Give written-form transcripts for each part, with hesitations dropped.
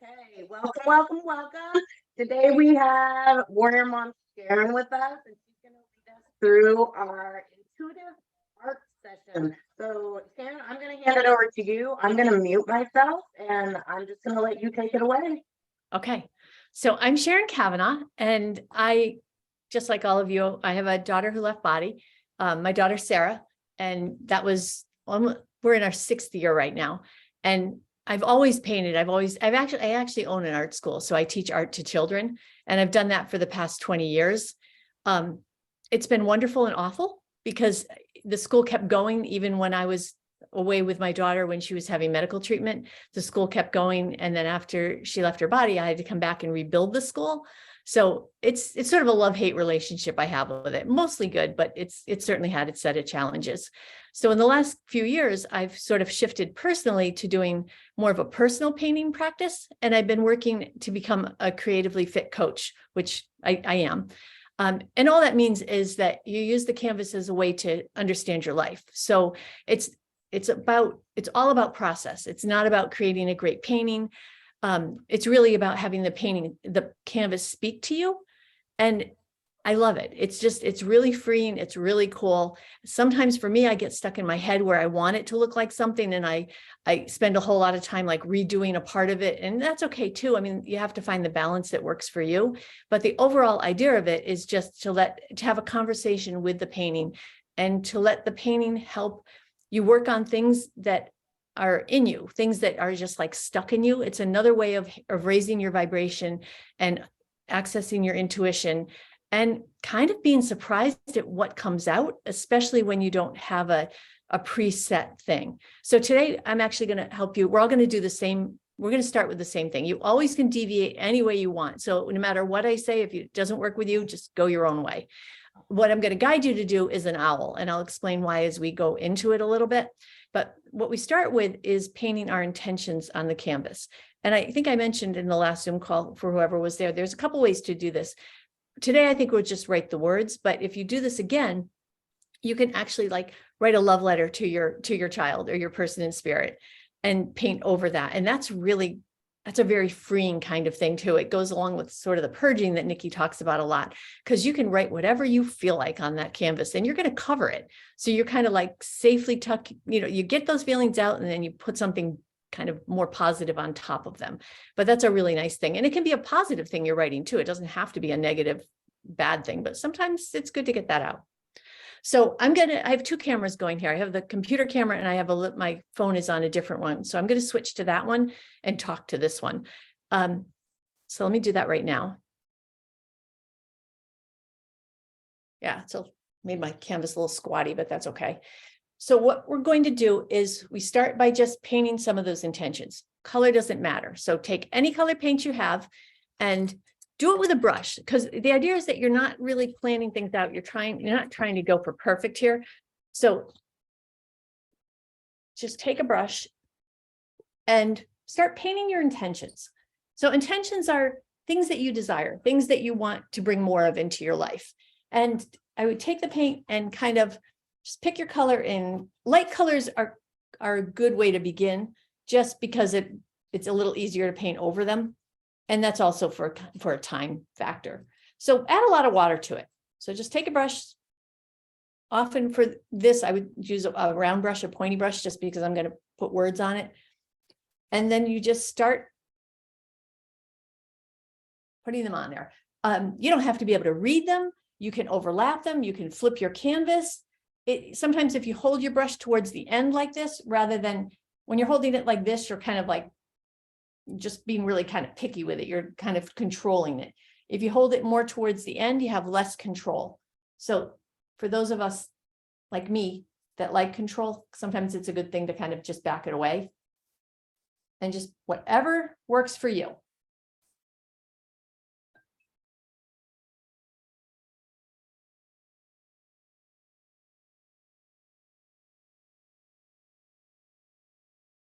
Okay, welcome. Today we have Warrior Mom Sharon with us, and she's going to lead us through our intuitive art session. So, Sharon, I'm going to hand it over to you. I'm going to mute myself, and I'm just going to let you take it away. Okay, so I'm Sharon Kavanaugh, and just like all of you, I have a daughter who left body, my daughter Sarah, and we're in our 6th year right now, and I've always painted. I actually own an art school, so I teach art to children, and I've done that for the past 20 years. It's been wonderful and awful because the school kept going even when I was away with my daughter when she was having medical treatment. The school kept going, and then after she left her body, I had to come back and rebuild the school. So it's sort of a love-hate relationship I have with it. Mostly good, but it's certainly had its set of challenges. So in the last few years, I've sort of shifted personally to doing more of a personal painting practice, and I've been working to become a creatively fit coach, which I am. And all that means is that you use the canvas as a way to understand your life. So it's all about process. It's not about creating a great painting. It's really about having the canvas speak to you. And I love it. It's really freeing. It's really cool. Sometimes for me, I get stuck in my head where I want it to look like something. And I spend a whole lot of time like redoing a part of it. And that's okay too. I mean, you have to find the balance that works for you. But the overall idea of it is just to have a conversation with the painting and to let the painting help you work on things that are in you, things that are just like stuck in you. It's another way of raising your vibration and accessing your intuition and kind of being surprised at what comes out, especially when you don't have a preset thing. So today I'm actually going to help you. We're all going to do the same. We're going to start with the same thing. You always can deviate any way you want. So no matter what I say, if it doesn't work with you, just go your own way. What I'm going to guide you to do is an owl, and I'll explain why as we go into it a little bit. But what we start with is painting our intentions on the canvas. And I think I mentioned in the last Zoom call for whoever was there, there's a couple ways to do this. Today, I think we'll just write the words, but if you do this again, you can actually like write a love letter to your child or your person in spirit and paint over that. And that's a very freeing kind of thing too. It goes along with sort of the purging that Nikki talks about a lot, because you can write whatever you feel like on that canvas and you're going to cover it. So you're kind of like safely you get those feelings out and then you put something kind of more positive on top of them. But that's a really nice thing. And it can be a positive thing you're writing too. It doesn't have to be a negative, bad thing, but sometimes it's good to get that out. So I have 2 cameras going here. I have the computer camera and I have my phone is on a different one. So I'm going to switch to that one and talk to this one. So let me do that right now. Yeah, so made my canvas a little squatty, but that's okay. So what we're going to do is we start by just painting some of those intentions. Color doesn't matter. So take any color paint you have and do it with a brush, because the idea is that you're not really planning things out. You're not trying to go for perfect here. So just take a brush and start painting your intentions. So intentions are things that you desire, things that you want to bring more of into your life. And I would take the paint and kind of just pick your color in. Light colors are a good way to begin, just because it's a little easier to paint over them. And that's also for a time factor. So add a lot of water to it. So just take a brush. Often for this, I would use a round brush, a pointy brush, just because I'm going to put words on it. And then you just start putting them on there. You don't have to be able to read them. You can overlap them. You can flip your canvas. Sometimes if you hold your brush towards the end like this, rather than when you're holding it like this, you're kind of like just being really kind of picky with it. You're kind of controlling it. If you hold it more towards the end, you have less control. So for those of us like me that like control, sometimes it's a good thing to kind of just back it away and just whatever works for you.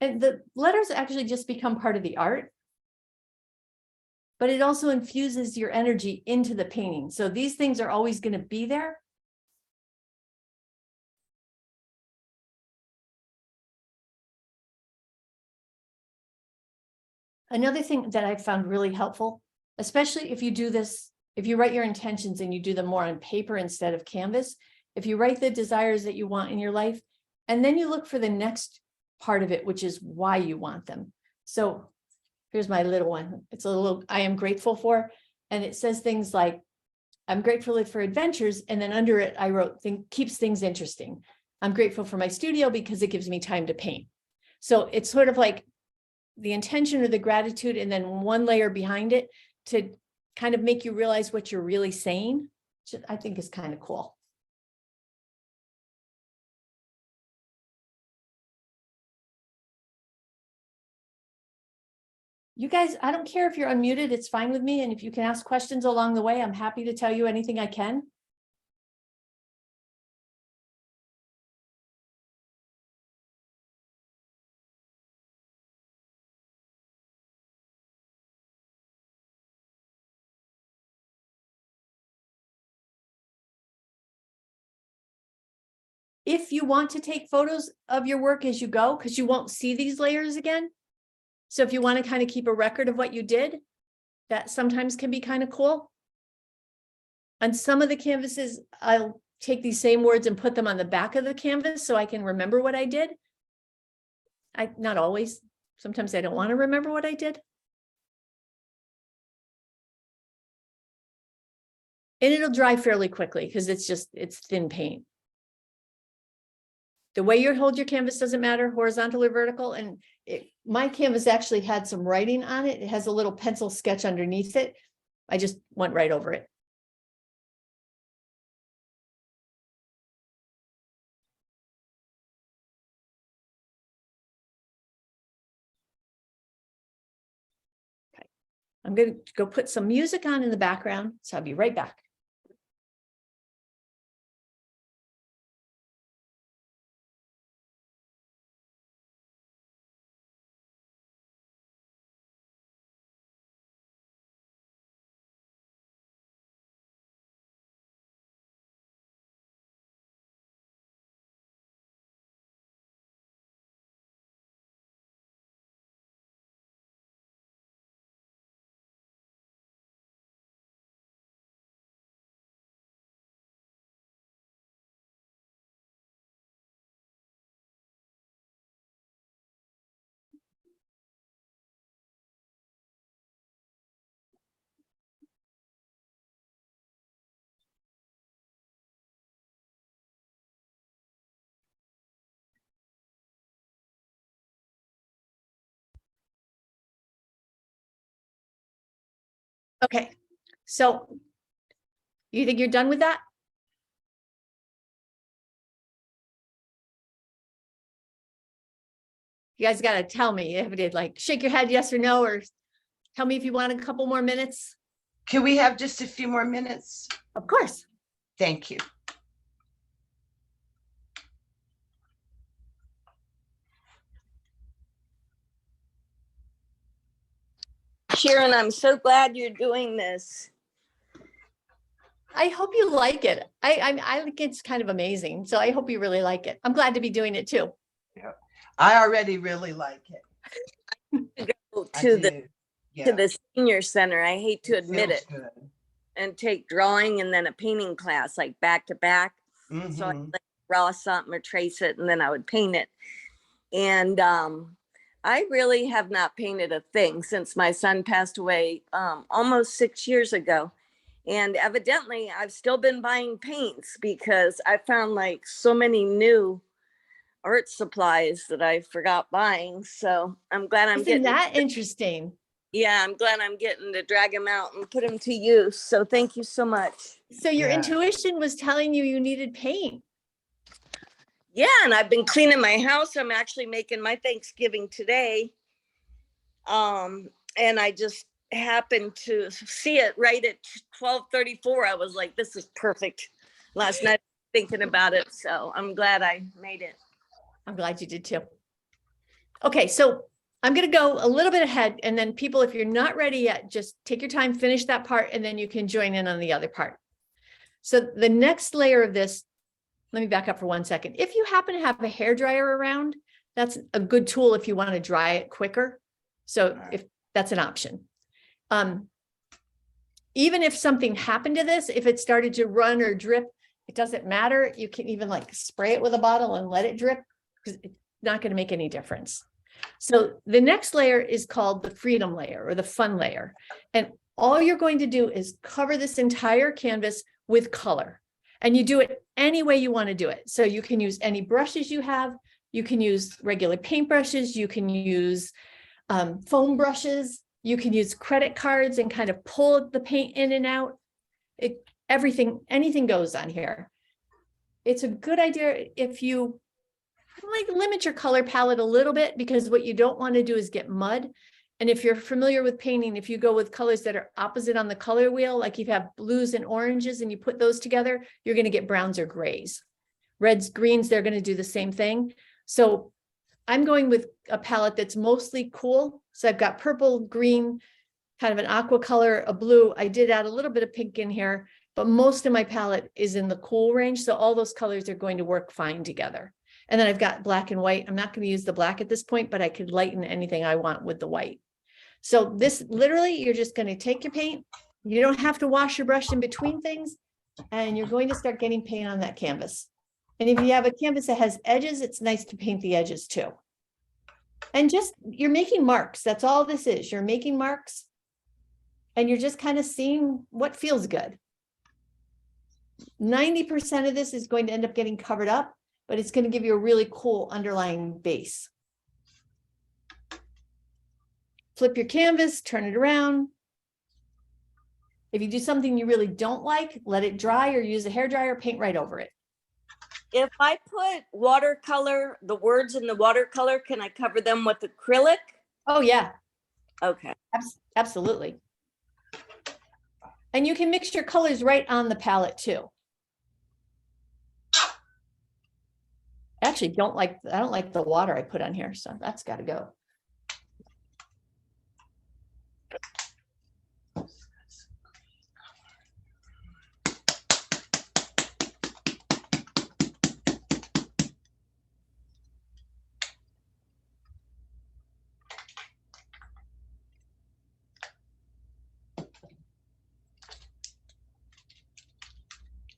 And the letters actually just become part of the art, but it also infuses your energy into the painting. So these things are always going to be there. Another thing that I found really helpful, especially if you do this, if you write your intentions and you do them more on paper instead of canvas, if you write the desires that you want in your life, and then you look for the next part of it, which is why you want them. So here's my little one. It's a little, I am grateful for, and it says things like, I'm grateful for adventures. And then under it, I wrote, keeps things interesting. I'm grateful for my studio because it gives me time to paint. So it's sort of like the intention or the gratitude, and then one layer behind it to kind of make you realize what you're really saying, which I think is kind of cool. You guys, I don't care if you're unmuted, it's fine with me. And if you can ask questions along the way, I'm happy to tell you anything I can. If you want to take photos of your work as you go, because you won't see these layers again. So if you want to kind of keep a record of what you did, that sometimes can be kind of cool. On some of the canvases, I'll take these same words and put them on the back of the canvas so I can remember what I did. Not always. Sometimes I don't want to remember what I did. And it'll dry fairly quickly because it's thin paint. The way you hold your canvas doesn't matter, horizontal or vertical. And my canvas actually had some writing on it. It has a little pencil sketch underneath it. I just went right over it. Okay. I'm going to go put some music on in the background. So I'll be right back. Okay, so you think you're done with that? You guys got to tell me if it like shake your head yes or no, or tell me if you want a couple more minutes. Can we have just a few more minutes? Of course. Thank you. Sharon, I'm so glad you're doing this. I hope you like it. I think it's kind of amazing. So I hope you really like it. I'm glad to be doing it too. Yeah, I already really like it. Go to the senior center. I hate to admit it. Good. And take drawing and then a painting class like back to back. So I like draw something or trace it and then I would paint it. And I really have not painted a thing since my son passed away almost 6 years ago. And evidently I've still been buying paints because I found like so many new art supplies that I forgot buying. So I'm glad I'm Isn't that interesting? Yeah, I'm glad I'm getting to drag them out and put them to use. So thank you so much. So your intuition was telling you needed paint. Yeah, and I've been cleaning my house. I'm actually making my Thanksgiving today. And I just happened to see it right at 12:34. I was like, this is perfect. Last night thinking about it. So I'm glad I made it. I'm glad you did too. Okay, so I'm going to go a little bit ahead, and then people, if you're not ready yet, just take your time, finish that part, and then you can join in on the other part. So the next layer of this, let me back up for 1 second. If you happen to have a hairdryer around, that's a good tool if you want to dry it quicker. So if that's an option. Even if something happened to this, if it started to run or drip, it doesn't matter. You can even like spray it with a bottle and let it drip because it's not going to make any difference. So the next layer is called the freedom layer or the fun layer. And all you're going to do is cover this entire canvas with color. And you do it any way you want to do it. So you can use any brushes you have. You can use regular paint brushes. You can use foam brushes. You can use credit cards and kind of pull the paint in and out. Anything goes on here. It's a good idea if you like limit your color palette a little bit, because what you don't want to do is get mud. And if you're familiar with painting, if you go with colors that are opposite on the color wheel, like you have blues and oranges and you put those together, you're going to get browns or grays. Reds, greens, they're going to do the same thing. So I'm going with a palette that's mostly cool. So I've got purple, green, kind of an aqua color, a blue. I did add a little bit of pink in here, but most of my palette is in the cool range. So all those colors are going to work fine together. And then I've got black and white. I'm not going to use the black at this point, but I could lighten anything I want with the white. So this literally, you're just going to take your paint. You don't have to wash your brush in between things. And you're going to start getting paint on that canvas. And if you have a canvas that has edges, it's nice to paint the edges too. And just, you're making marks. That's all this is. You're making marks. And you're just kind of seeing what feels good. 90% of this is going to end up getting covered up, but it's going to give you a really cool underlying base. Flip your canvas, turn it around. If you do something you really don't like, let it dry or use a hairdryer, paint right over it. If I put watercolor, the words in the watercolor, can I cover them with acrylic? Oh yeah. Okay. Absolutely. And you can mix your colors right on the palette too. Actually, I don't like the water I put on here, so that's got to go.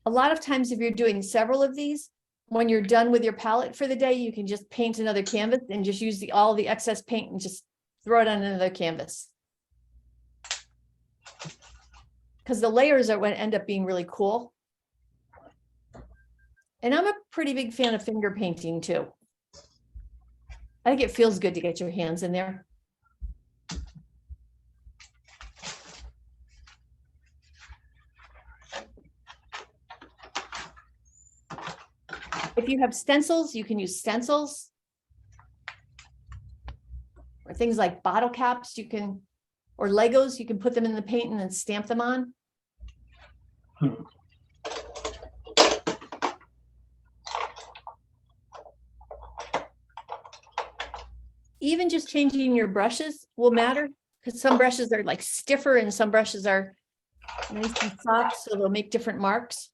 A lot of times, if you're doing several of these, when you're done with your palette for the day, you can just paint another canvas and just use all the excess paint and just throw it on another canvas. Because the layers are what end up being really cool. And I'm a pretty big fan of finger painting too. I think it feels good to get your hands in there. If you have stencils, you can use stencils. Or things like bottle caps, or Legos, you can put them in the paint and then stamp them on. Even just changing your brushes will matter, because some brushes are like stiffer and some brushes are nice and soft, so they'll make different marks.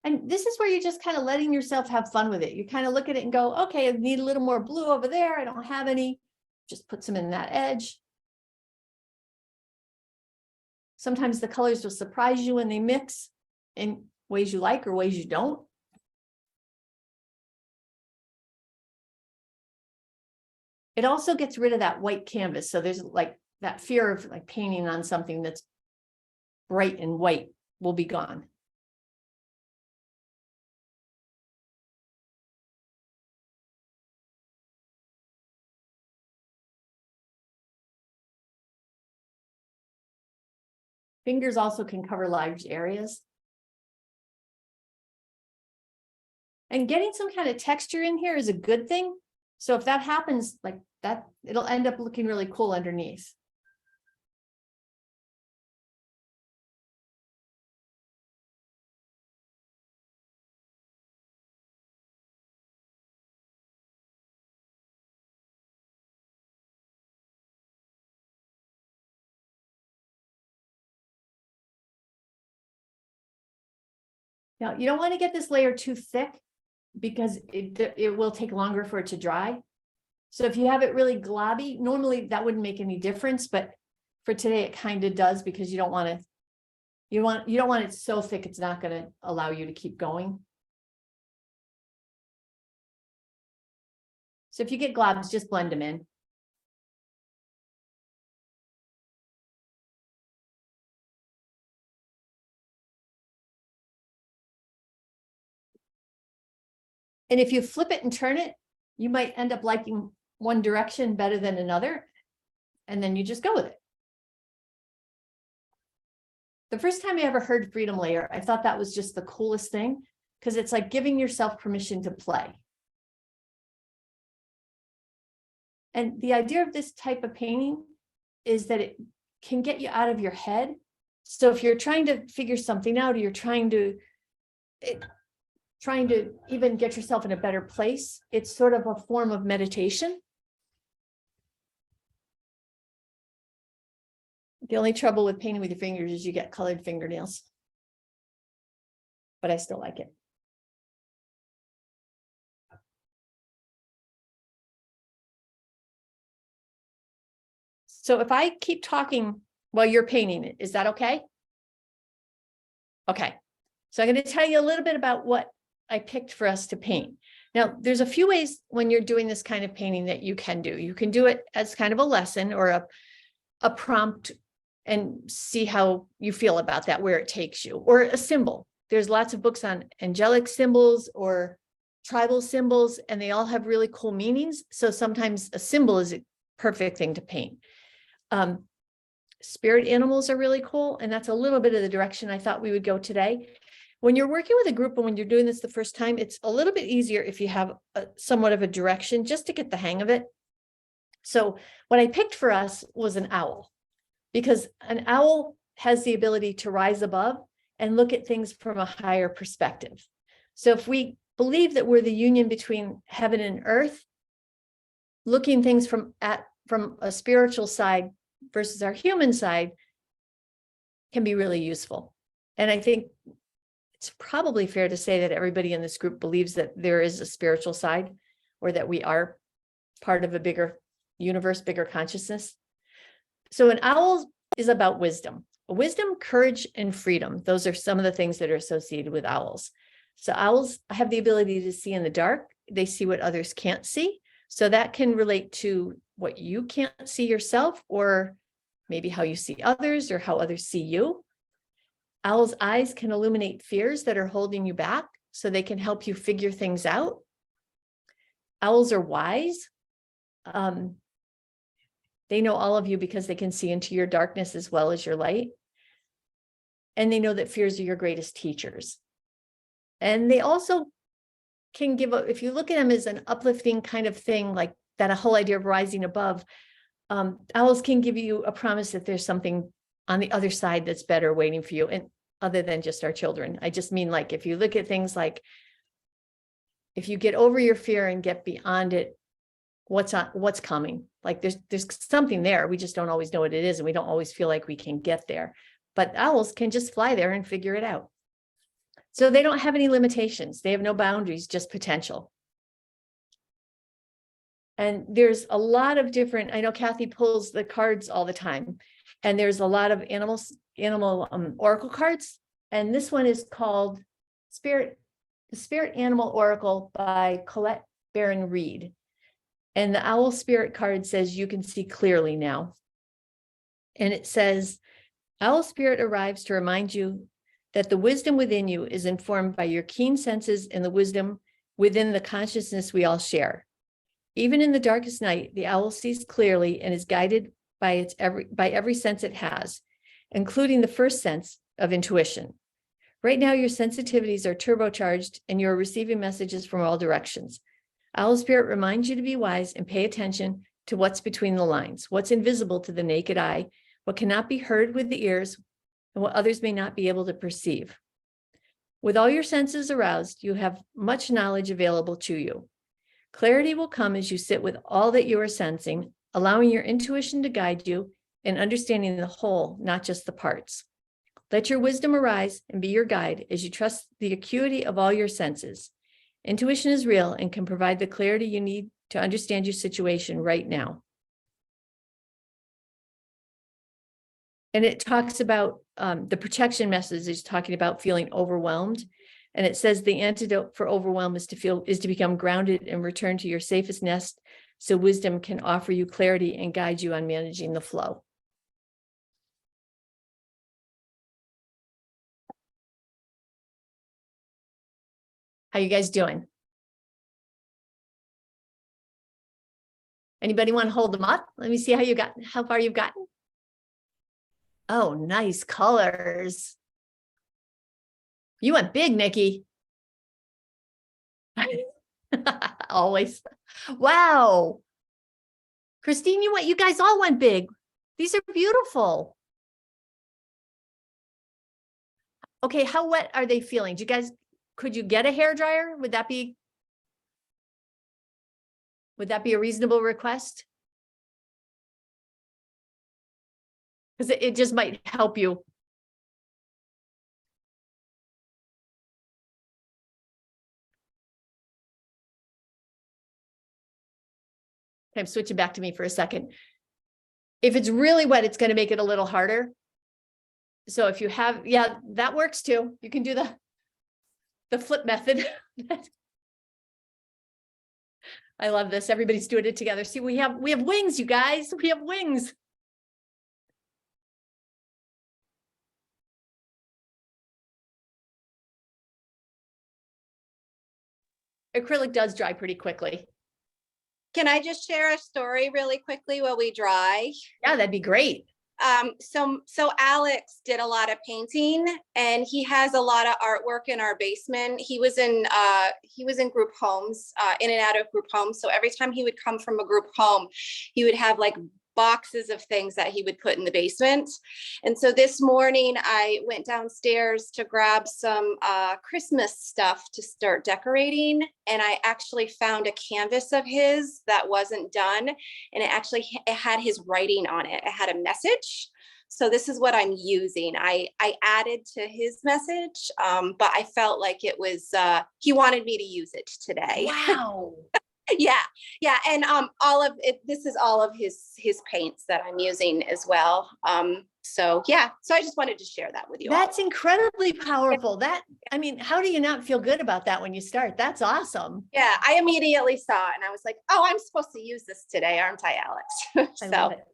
And this is where you're just kind of letting yourself have fun with it. You kind of look at it and go, okay, I need a little more blue over there. I don't have any. Just put some in that edge. Sometimes the colors will surprise you when they mix in ways you like or ways you don't. It also gets rid of that white canvas. So there's like that fear of like painting on something that's bright and white will be gone. Fingers also can cover large areas. And getting some kind of texture in here is a good thing. So if that happens like that, it'll end up looking really cool underneath. Now, you don't want to get this layer too thick because it will take longer for it to dry. So if you have it really globby, normally that wouldn't make any difference, but for today it kind of does, because you don't want to, you don't want it so thick it's not going to allow you to keep going. So if you get globs, just blend them in. And if you flip it and turn it, you might end up liking one direction better than another. And then you just go with it. The first time I ever heard freedom layer, I thought that was just the coolest thing, because it's like giving yourself permission to play. And the idea of this type of painting is that it can get you out of your head. So if you're trying to figure something out, or you're trying to even get yourself in a better place, it's sort of a form of meditation. The only trouble with painting with your fingers is you get colored fingernails. But I still like it. So if I keep talking while you're painting it, is that okay? Okay. So I'm going to tell you a little bit about what I picked for us to paint. Now, there's a few ways when you're doing this kind of painting that you can do. You can do it as kind of a lesson or a prompt and see how you feel about that, where it takes you, or a symbol. There's lots of books on angelic symbols or tribal symbols, and they all have really cool meanings. So sometimes a symbol is a perfect thing to paint. Spirit animals are really cool, and that's a little bit of the direction I thought we would go today. When you're working with a group and when you're doing this the first time, it's a little bit easier if you have somewhat of a direction just to get the hang of it. So what I picked for us was an owl, because an owl has the ability to rise above and look at things from a higher perspective. So if we believe that we're the union between heaven and earth, looking things from a spiritual side versus our human side can be really useful. And I think it's probably fair to say that everybody in this group believes that there is a spiritual side, or that we are part of a bigger universe, bigger consciousness. So an owl is about wisdom, courage, and freedom. Those are some of the things that are associated with owls. So owls have the ability to see in the dark. They see what others can't see. So that can relate to what you can't see yourself, or maybe how you see others or how others see you. Owls' eyes can illuminate fears that are holding you back, so they can help you figure things out. Owls are wise. They know all of you because they can see into your darkness as well as your light. And they know that fears are your greatest teachers. And they also can give if you look at them as an uplifting kind of thing, like that, a whole idea of rising above, owls can give you a promise that there's something on the other side that's better waiting for you, and other than just our children. I just mean, like, if you look at things like, if you get over your fear and get beyond it, what's coming? Like there's something there. We just don't always know what it is, and we don't always feel like we can get there. But owls can just fly there and figure it out. So they don't have any limitations. They have no boundaries, just potential. And there's a lot of different, I know Kathy pulls the cards all the time, and there's a lot of animal oracle cards. And this one is called the Spirit Animal Oracle by Colette Baron Reed. And the owl spirit card says, "You can see clearly now." And it says, "Owl spirit arrives to remind you that the wisdom within you is informed by your keen senses and the wisdom within the consciousness we all share. Even in the darkest night, the owl sees clearly and is guided by every sense it has, including the first sense of intuition. Right now, your sensitivities are turbocharged and you're receiving messages from all directions. Owl spirit reminds you to be wise and pay attention to what's between the lines, what's invisible to the naked eye, what cannot be heard with the ears, and what others may not be able to perceive. With all your senses aroused, you have much knowledge available to you. Clarity will come as you sit with all that you are sensing, allowing your intuition to guide you and understanding the whole, not just the parts. Let your wisdom arise and be your guide as you trust the acuity of all your senses. Intuition is real and can provide the clarity you need to understand your situation right now. And it talks about the protection message is talking about feeling overwhelmed. And it says the antidote for overwhelm is to become grounded and return to your safest nest, so wisdom can offer you clarity and guide you on managing the flow. How you guys doing? Anybody want to hold them up? Let me see how far you've gotten. Oh, nice colors. You went big, Nikki. Always. Wow. Christine, you guys all went big. These are beautiful. Okay, how wet are they feeling? Could you get a hairdryer? Would that be a reasonable request? Because it just might help you. Okay, I'm switching back to me for a second. If it's really wet, it's going to make it a little harder. So if you have, yeah, that works too. You can do the flip method. I love this. Everybody's doing it together. See, we have wings, you guys. We have wings. Acrylic does dry pretty quickly. Can I just share a story really quickly while we dry? Yeah, that'd be great. So Alex did a lot of painting and he has a lot of artwork in our basement. He was in group homes, in and out of group homes. So every time he would come from a group home, he would have like boxes of things that he would put in the basement. And so this morning I went downstairs to grab some Christmas stuff to start decorating. And I actually found a canvas of his that wasn't done. And it had his writing on it. It had a message. So this is what I'm using. I added to his message, but I felt like it was, he wanted me to use it today. Wow. Yeah. And all of it, this is all of his paints that I'm using as well. So I just wanted to share that with you. That's incredibly powerful. I mean, how do you not feel good about that when you start? That's awesome. Yeah, I immediately saw it and I was like, oh, I'm supposed to use this today, aren't I, Alex? I love it.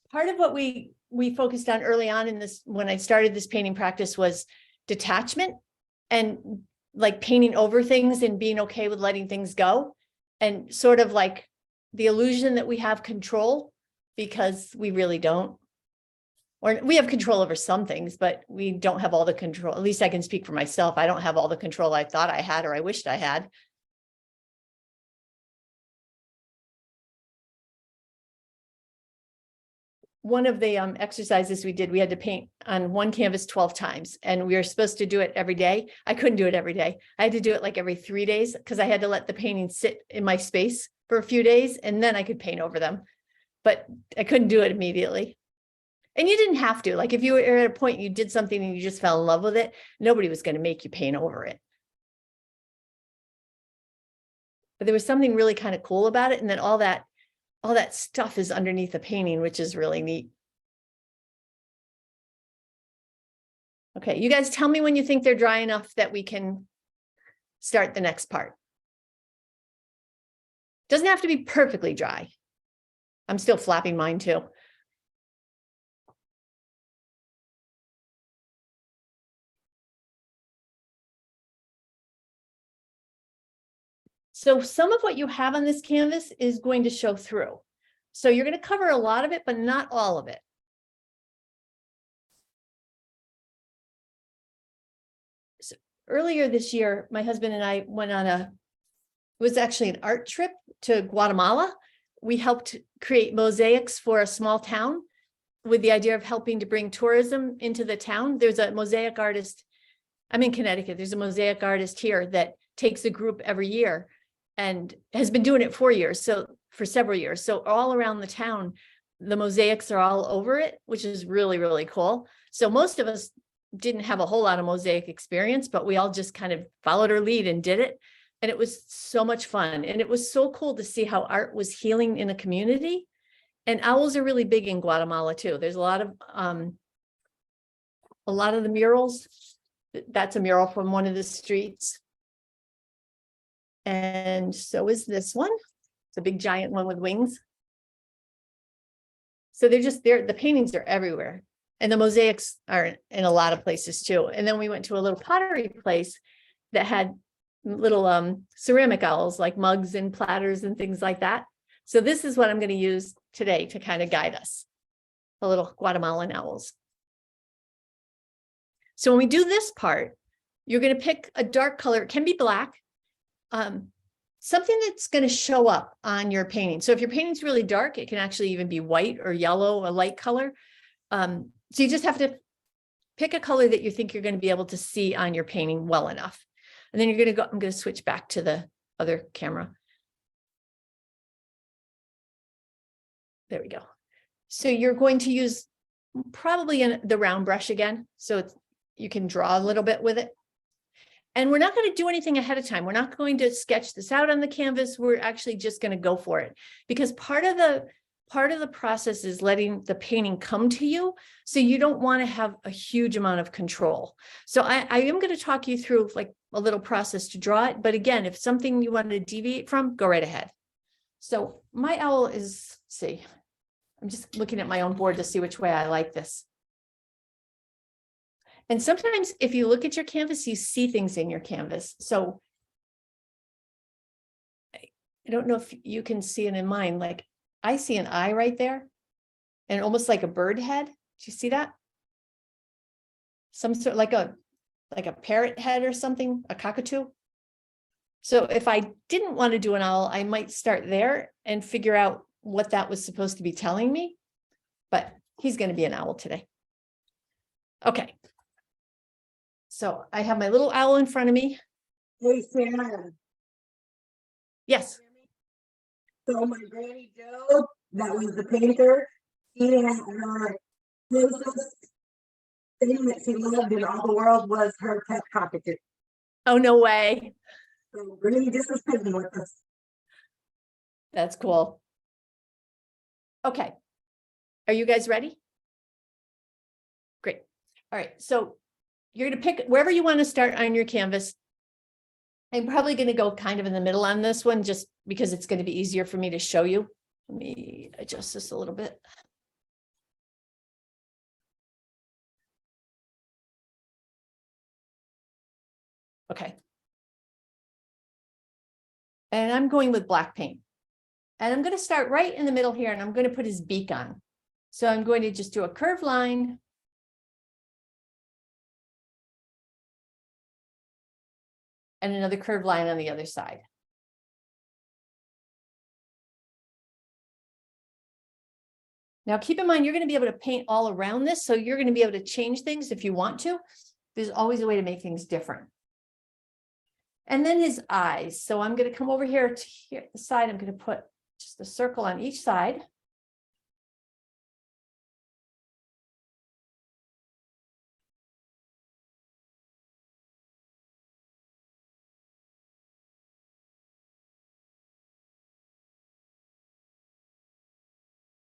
Part of what we focused on early on in this, when I started this painting practice, was detachment and like painting over things and being okay with letting things go, and sort of like the illusion that we have control, because we really don't. Or we have control over some things, but we don't have all the control. At least I can speak for myself. I don't have all the control I thought I had or I wished I had. One of the exercises we did, we had to paint on one canvas 12 times, and we were supposed to do it every day. I couldn't do it every day. I had to do it like every 3 days because I had to let the painting sit in my space for a few days and then I could paint over them. But I couldn't do it immediately. And you didn't have to. Like if you were at a point you did something and you just fell in love with it, nobody was going to make you paint over it. But there was something really kind of cool about it. And then all that stuff is underneath the painting, which is really neat. Okay, you guys tell me when you think they're dry enough that we can start the next part. Doesn't have to be perfectly dry. I'm still flapping mine too. So some of what you have on this canvas is going to show through. So you're going to cover a lot of it, but not all of it. So earlier this year, my husband and I went on it was actually an art trip to Guatemala. We helped create mosaics for a small town with the idea of helping to bring tourism into the town. There's a mosaic artist. I'm in Connecticut. There's a mosaic artist here that takes a group every year and has been doing it for several years. So all around the town, the mosaics are all over it, which is really, really cool. So most of us didn't have a whole lot of mosaic experience, but we all just kind of followed our lead and did it. And it was so much fun. And it was so cool to see how art was healing in a community. And owls are really big in Guatemala too. There's a lot of the murals. That's a mural from one of the streets. And so is this one. It's a big giant one with wings. So they're just there. The paintings are everywhere. And the mosaics are in a lot of places too. And then we went to a little pottery place that had little ceramic owls, like mugs and platters and things like that. So this is what I'm going to use today to kind of guide us, the little Guatemalan owls. So when we do this part, you're going to pick a dark color. It can be black, something that's going to show up on your painting. So if your painting's really dark, it can actually even be white or yellow, a light color. So you just have to pick a color that you think you're going to be able to see on your painting well enough. And then you're going to go, I'm going to switch back to the other camera. There we go. So you're going to use probably the round brush again. So you can draw a little bit with it. And we're not going to do anything ahead of time. We're not going to sketch this out on the canvas. We're actually just going to go for it, because part of the process is letting the painting come to you. So you don't want to have a huge amount of control. So I am going to talk you through like a little process to draw it. But again, if something you want to deviate from, go right ahead. So my owl is, let's see, I'm just looking at my own board to see which way I like this. And sometimes if you look at your canvas, you see things in your canvas. So I don't know if you can see it in mine. Like I see an eye right there and almost like a bird head. Do you see that? Some sort like a parrot head or something, a cockatoo. So if I didn't want to do an owl, I might start there and figure out what that was supposed to be telling me. But he's going to be an owl today. Okay. So I have my little owl in front of me. Hey, Sharon. Yes. So my Granny Joe, that was the painter, she had her closest thing that she loved in all the world was her pet cockatoo. Oh, no way. So Granny just was painting with us. That's cool. Okay. Are you guys ready? Great. All right. So you're going to pick wherever you want to start on your canvas. I'm probably going to go kind of in the middle on this one, just because it's going to be easier for me to show you. Let me adjust this a little bit. Okay. And I'm going with black paint. And I'm going to start right in the middle here, and I'm going to put his beak on. So I'm going to just do a curved line. And another curved line on the other side. Now keep in mind, you're going to be able to paint all around this. So you're going to be able to change things if you want to. There's always a way to make things different. And then his eyes. So I'm going to come over here to here, the side. I'm going to put just a circle on each side.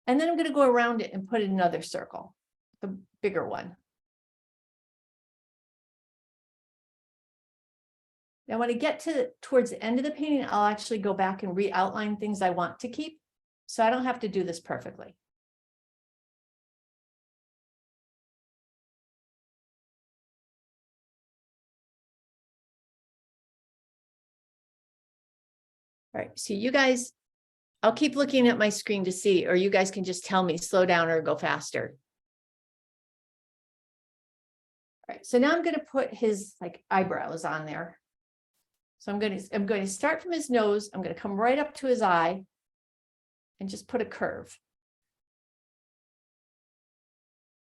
And then I'm going to go around it and put another circle, the bigger one. Now, when I get towards the end of the painting, I'll actually go back and re-outline things I want to keep. So I don't have to do this perfectly. All right, so you guys, I'll keep looking at my screen to see, or you guys can just tell me slow down or go faster. All right, so now I'm going to put his like eyebrows on there. So I'm going to start from his nose. I'm going to come right up to his eye and just put a curve.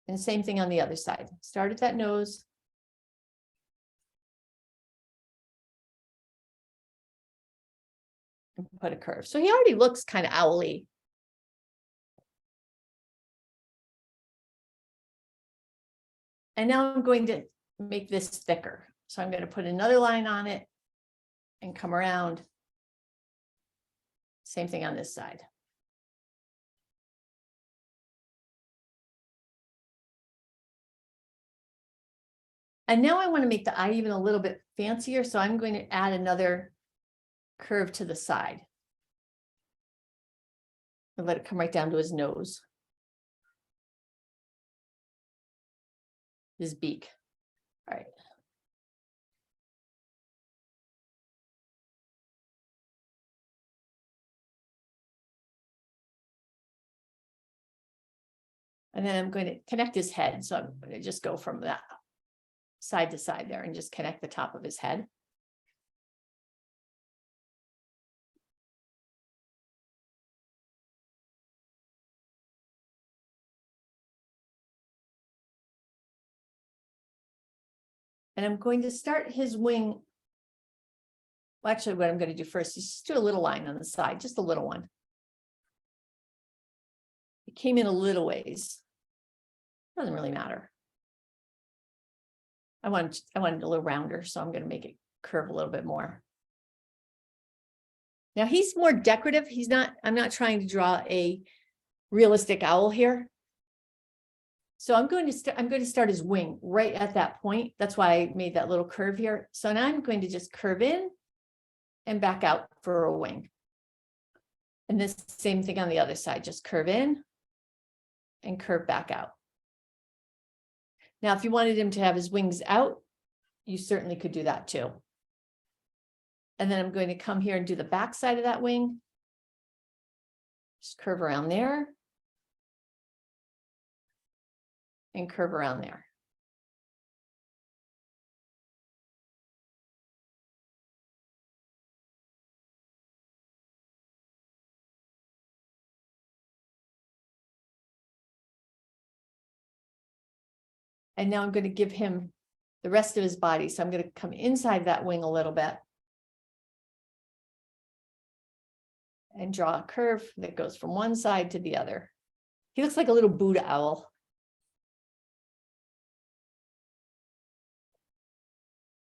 And same thing on the other side. Start at that nose. And put a curve. So he already looks kind of owly. And now I'm going to make this thicker. So I'm going to put another line on it and come around. Same thing on this side. And now I want to make the eye even a little bit fancier. So I'm going to add another curve to the side. And let it come right down to his nose. His beak. All right. And then I'm going to connect his head. So I'm going to just go from that side to side there and just connect the top of his head. And I'm going to start his wing. Well, actually, what I'm going to do first is just do a little line on the side, just a little one. It came in a little ways. Doesn't really matter. I want it a little rounder, so I'm going to make it curve a little bit more. Now he's more decorative. I'm not trying to draw a realistic owl here. So I'm going to start his wing right at that point. That's why I made that little curve here. So now I'm going to just curve in and back out for a wing. And this same thing on the other side, just curve in and curve back out. Now, if you wanted him to have his wings out, you certainly could do that too. And then I'm going to come here and do the back side of that wing. Just curve around there. And curve around there. And now I'm going to give him the rest of his body. So I'm going to come inside that wing a little bit. And draw a curve that goes from one side to the other. He looks like a little Buddha owl.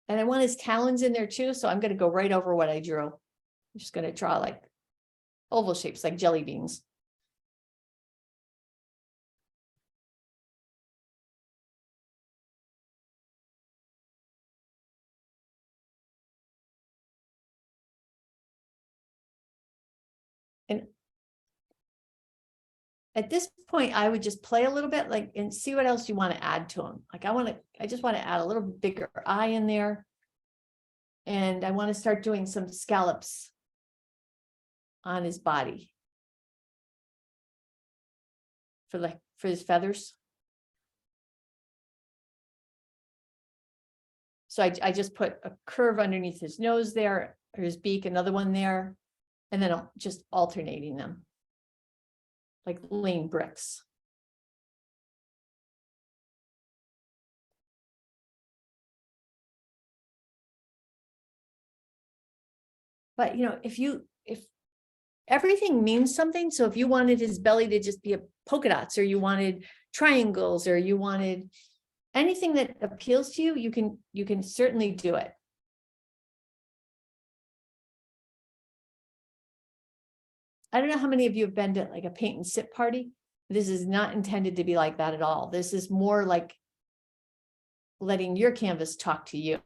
And I want his talons in there too, so I'm going to go right over what I drew. I'm just going to draw like oval shapes, like jelly beans. And at this point, I would just play a little bit like and see what else you want to add to him. Like I just want to add a little bigger eye in there. And I want to start doing some scallops on his body for his feathers. So I just put a curve underneath his nose there, or his beak, another one there, and then I'm just alternating them like laying bricks. But if everything means something, so if you wanted his belly to just be a polka dots, or you wanted triangles, or you wanted anything that appeals to you, you can certainly do it. I don't know how many of you have been to like a paint and sip party. This is not intended to be like that at all. This is more like letting your canvas talk to you.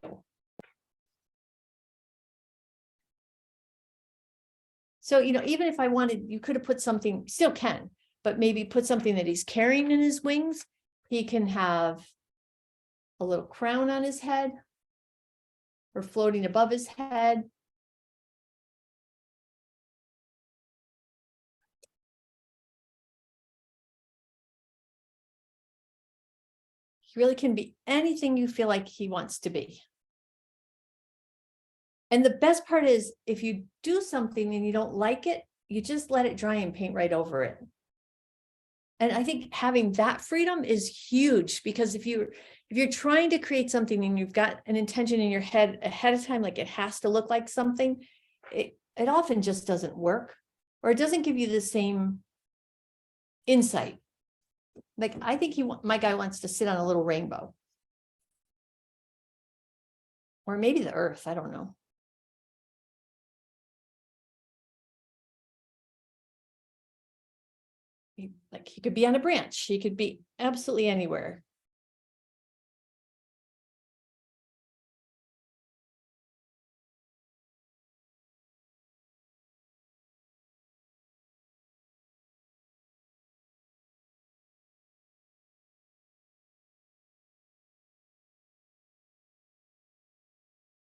So, even if I wanted, you could have put something, still can, but maybe put something that he's carrying in his wings. He can have a little crown on his head or floating above his head. He really can be anything you feel like he wants to be. And the best part is if you do something and you don't like it, you just let it dry and paint right over it. And I think having that freedom is huge, because if you're trying to create something and you've got an intention in your head ahead of time, like it has to look like something, it often just doesn't work, or it doesn't give you the same insight. Like I think my guy wants to sit on a little rainbow. Or maybe the earth, I don't know. Like he could be on a branch. He could be absolutely anywhere.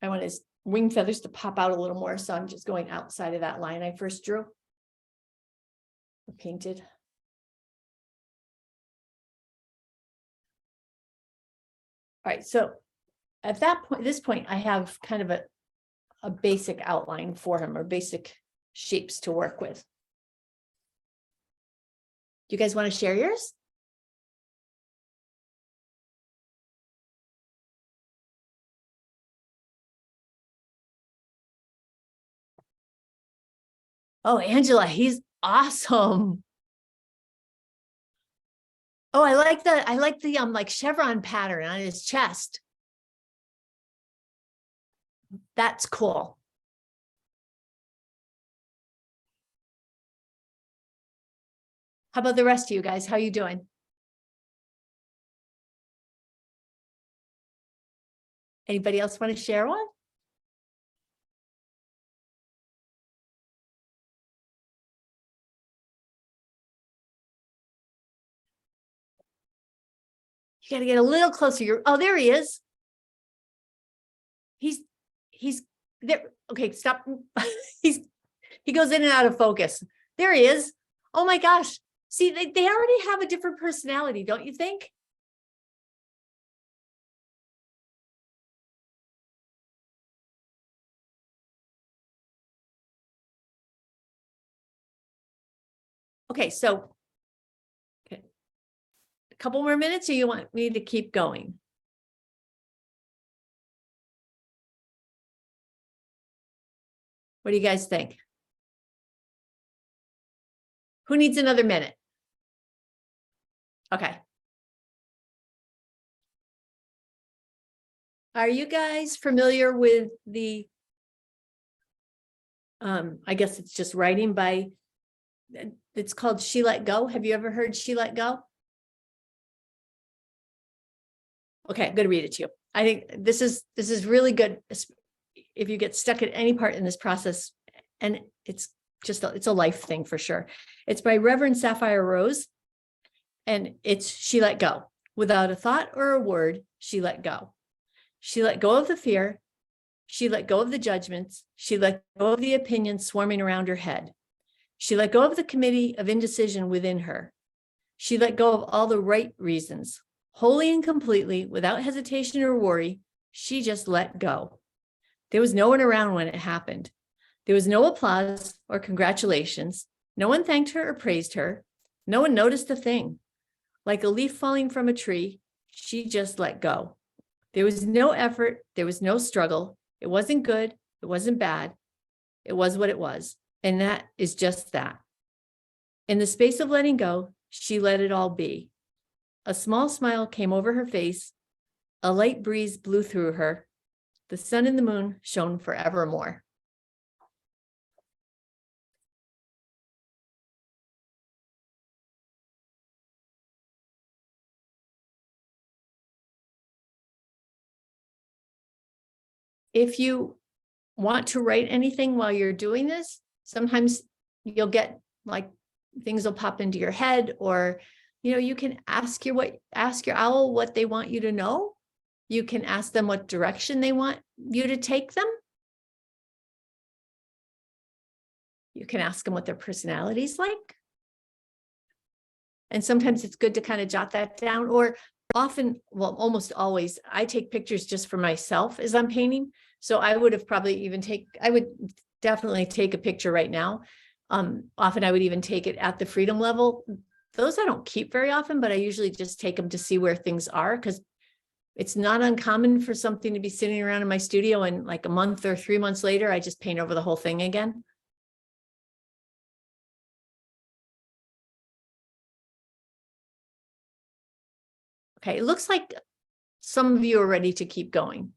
I want his wing feathers to pop out a little more, so I'm just going outside of that line I first drew. Or painted. All right, so at that point, this point, I have kind of a basic outline for him, or basic shapes to work with. Do you guys want to share yours? Oh, Angela, he's awesome. Oh, I like the like chevron pattern on his chest. That's cool. How about the rest of you guys? How you doing? Anybody else want to share one? You got to get a little closer. Oh, there he is. He's there. Okay, stop. He goes in and out of focus. There he is. Oh my gosh. See, they already have a different personality, don't you think? Okay, so a couple more minutes, or you want me to keep going? What do you guys think? Who needs another minute? Okay. Are you guys familiar with the, I guess it's just writing by, it's called She Let Go. Have you ever heard She Let Go? Okay, I'm going to read it to you. I think this is really good if you get stuck at any part in this process, and it's a life thing for sure. It's by Reverend Sapphire Rose, and it's She Let Go. Without a thought or a word, she let go. She let go of the fear. She let go of the judgments. She let go of the opinions swarming around her head. She let go of the committee of indecision within her. She let go of all the right reasons. Wholly and completely, without hesitation or worry, she just let go. There was no one around when it happened. There was no applause or congratulations. No one thanked her or praised her. No one noticed a thing. Like a leaf falling from a tree, she just let go. There was no effort. There was no struggle. It wasn't good. It wasn't bad. It was what it was. And that is just that. In the space of letting go, she let it all be. A small smile came over her face. A light breeze blew through her. The sun and the moon shone forevermore. If you want to write anything while you're doing this, sometimes you'll get like things will pop into your head, or you can ask your owl what they want you to know. You can ask them what direction they want you to take them. You can ask them what their personality's like. And sometimes it's good to kind of jot that down, or often, well, almost always, I take pictures just for myself as I'm painting. So I would have probably I would definitely take a picture right now. Often I would even take it at the freedom level. Those I don't keep very often, but I usually just take them to see where things are, because it's not uncommon for something to be sitting around in my studio and like a month or 3 months later, I just paint over the whole thing again. Okay, it looks like some of you are ready to keep going.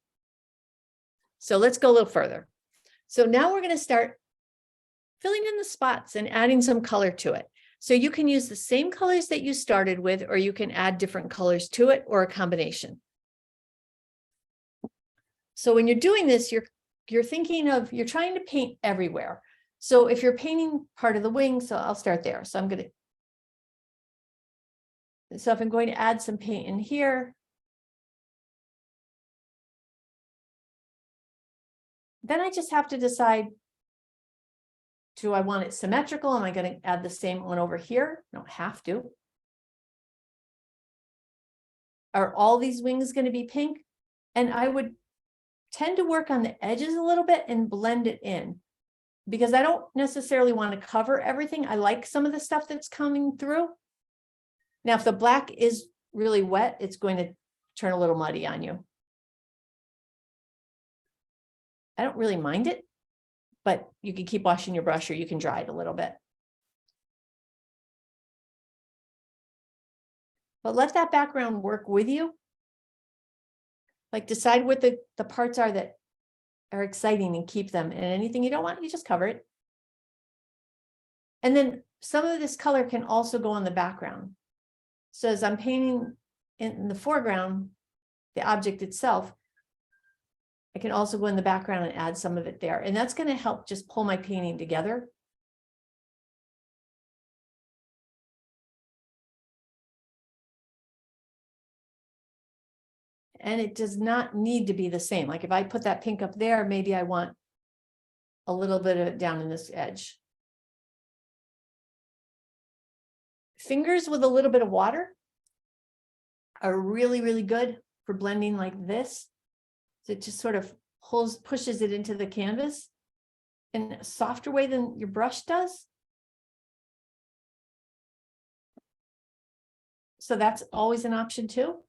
So let's go a little further. So now we're going to start filling in the spots and adding some color to it. So you can use the same colors that you started with, or you can add different colors to it, or a combination. So when you're doing this, you're thinking of, you're trying to paint everywhere. So if you're painting part of the wing, so I'll start there. So if I'm going to add some paint in here, then I just have to decide, do I want it symmetrical? Am I going to add the same one over here? I don't have to. Are all these wings going to be pink? And I would tend to work on the edges a little bit and blend it in, because I don't necessarily want to cover everything. I like some of the stuff that's coming through. Now, if the black is really wet, it's going to turn a little muddy on you. I don't really mind it, but you can keep washing your brush, or you can dry it a little bit. But let that background work with you. Like, decide what the parts are that are exciting and keep them. And anything you don't want, you just cover it. And then some of this color can also go on the background. So as I'm painting in the foreground, the object itself, I can also go in the background and add some of it there. And that's going to help just pull my painting together. And it does not need to be the same. Like if I put that pink up there, maybe I want a little bit of it down in this edge. Fingers with a little bit of water are really, really good for blending like this. So it just sort of pushes it into the canvas in a softer way than your brush does. So that's always an option too.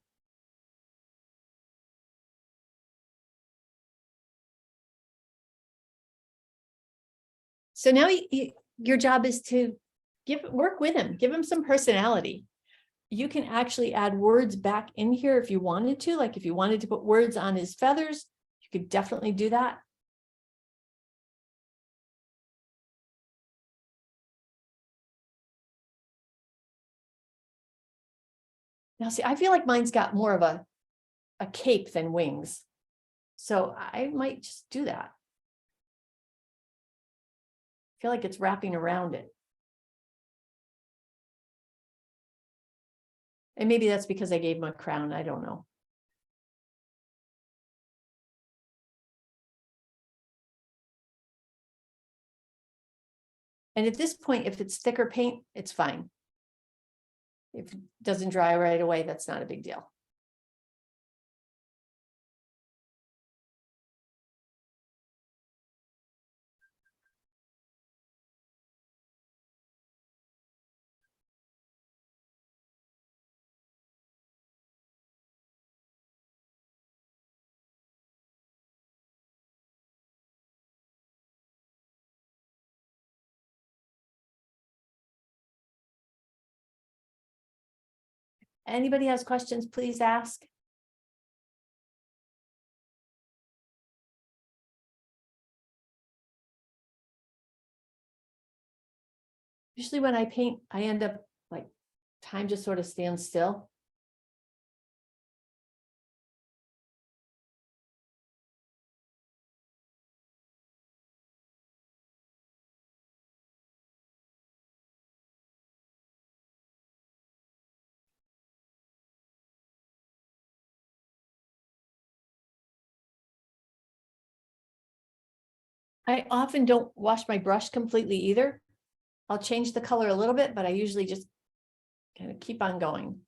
So now your job is to work with him, give him some personality. You can actually add words back in here if you wanted to. Like if you wanted to put words on his feathers, you could definitely do that. Now, see, I feel like mine's got more of a cape than wings. So I might just do that. I feel like it's wrapping around it. And maybe that's because I gave him a crown. I don't know. And at this point, if it's thicker paint, it's fine. If it doesn't dry right away, that's not a big deal. Anybody has questions, please ask. Usually when I paint, I end up like time just sort of stands still. I often don't wash my brush completely either. I'll change the color a little bit, but I usually just kind of keep on going.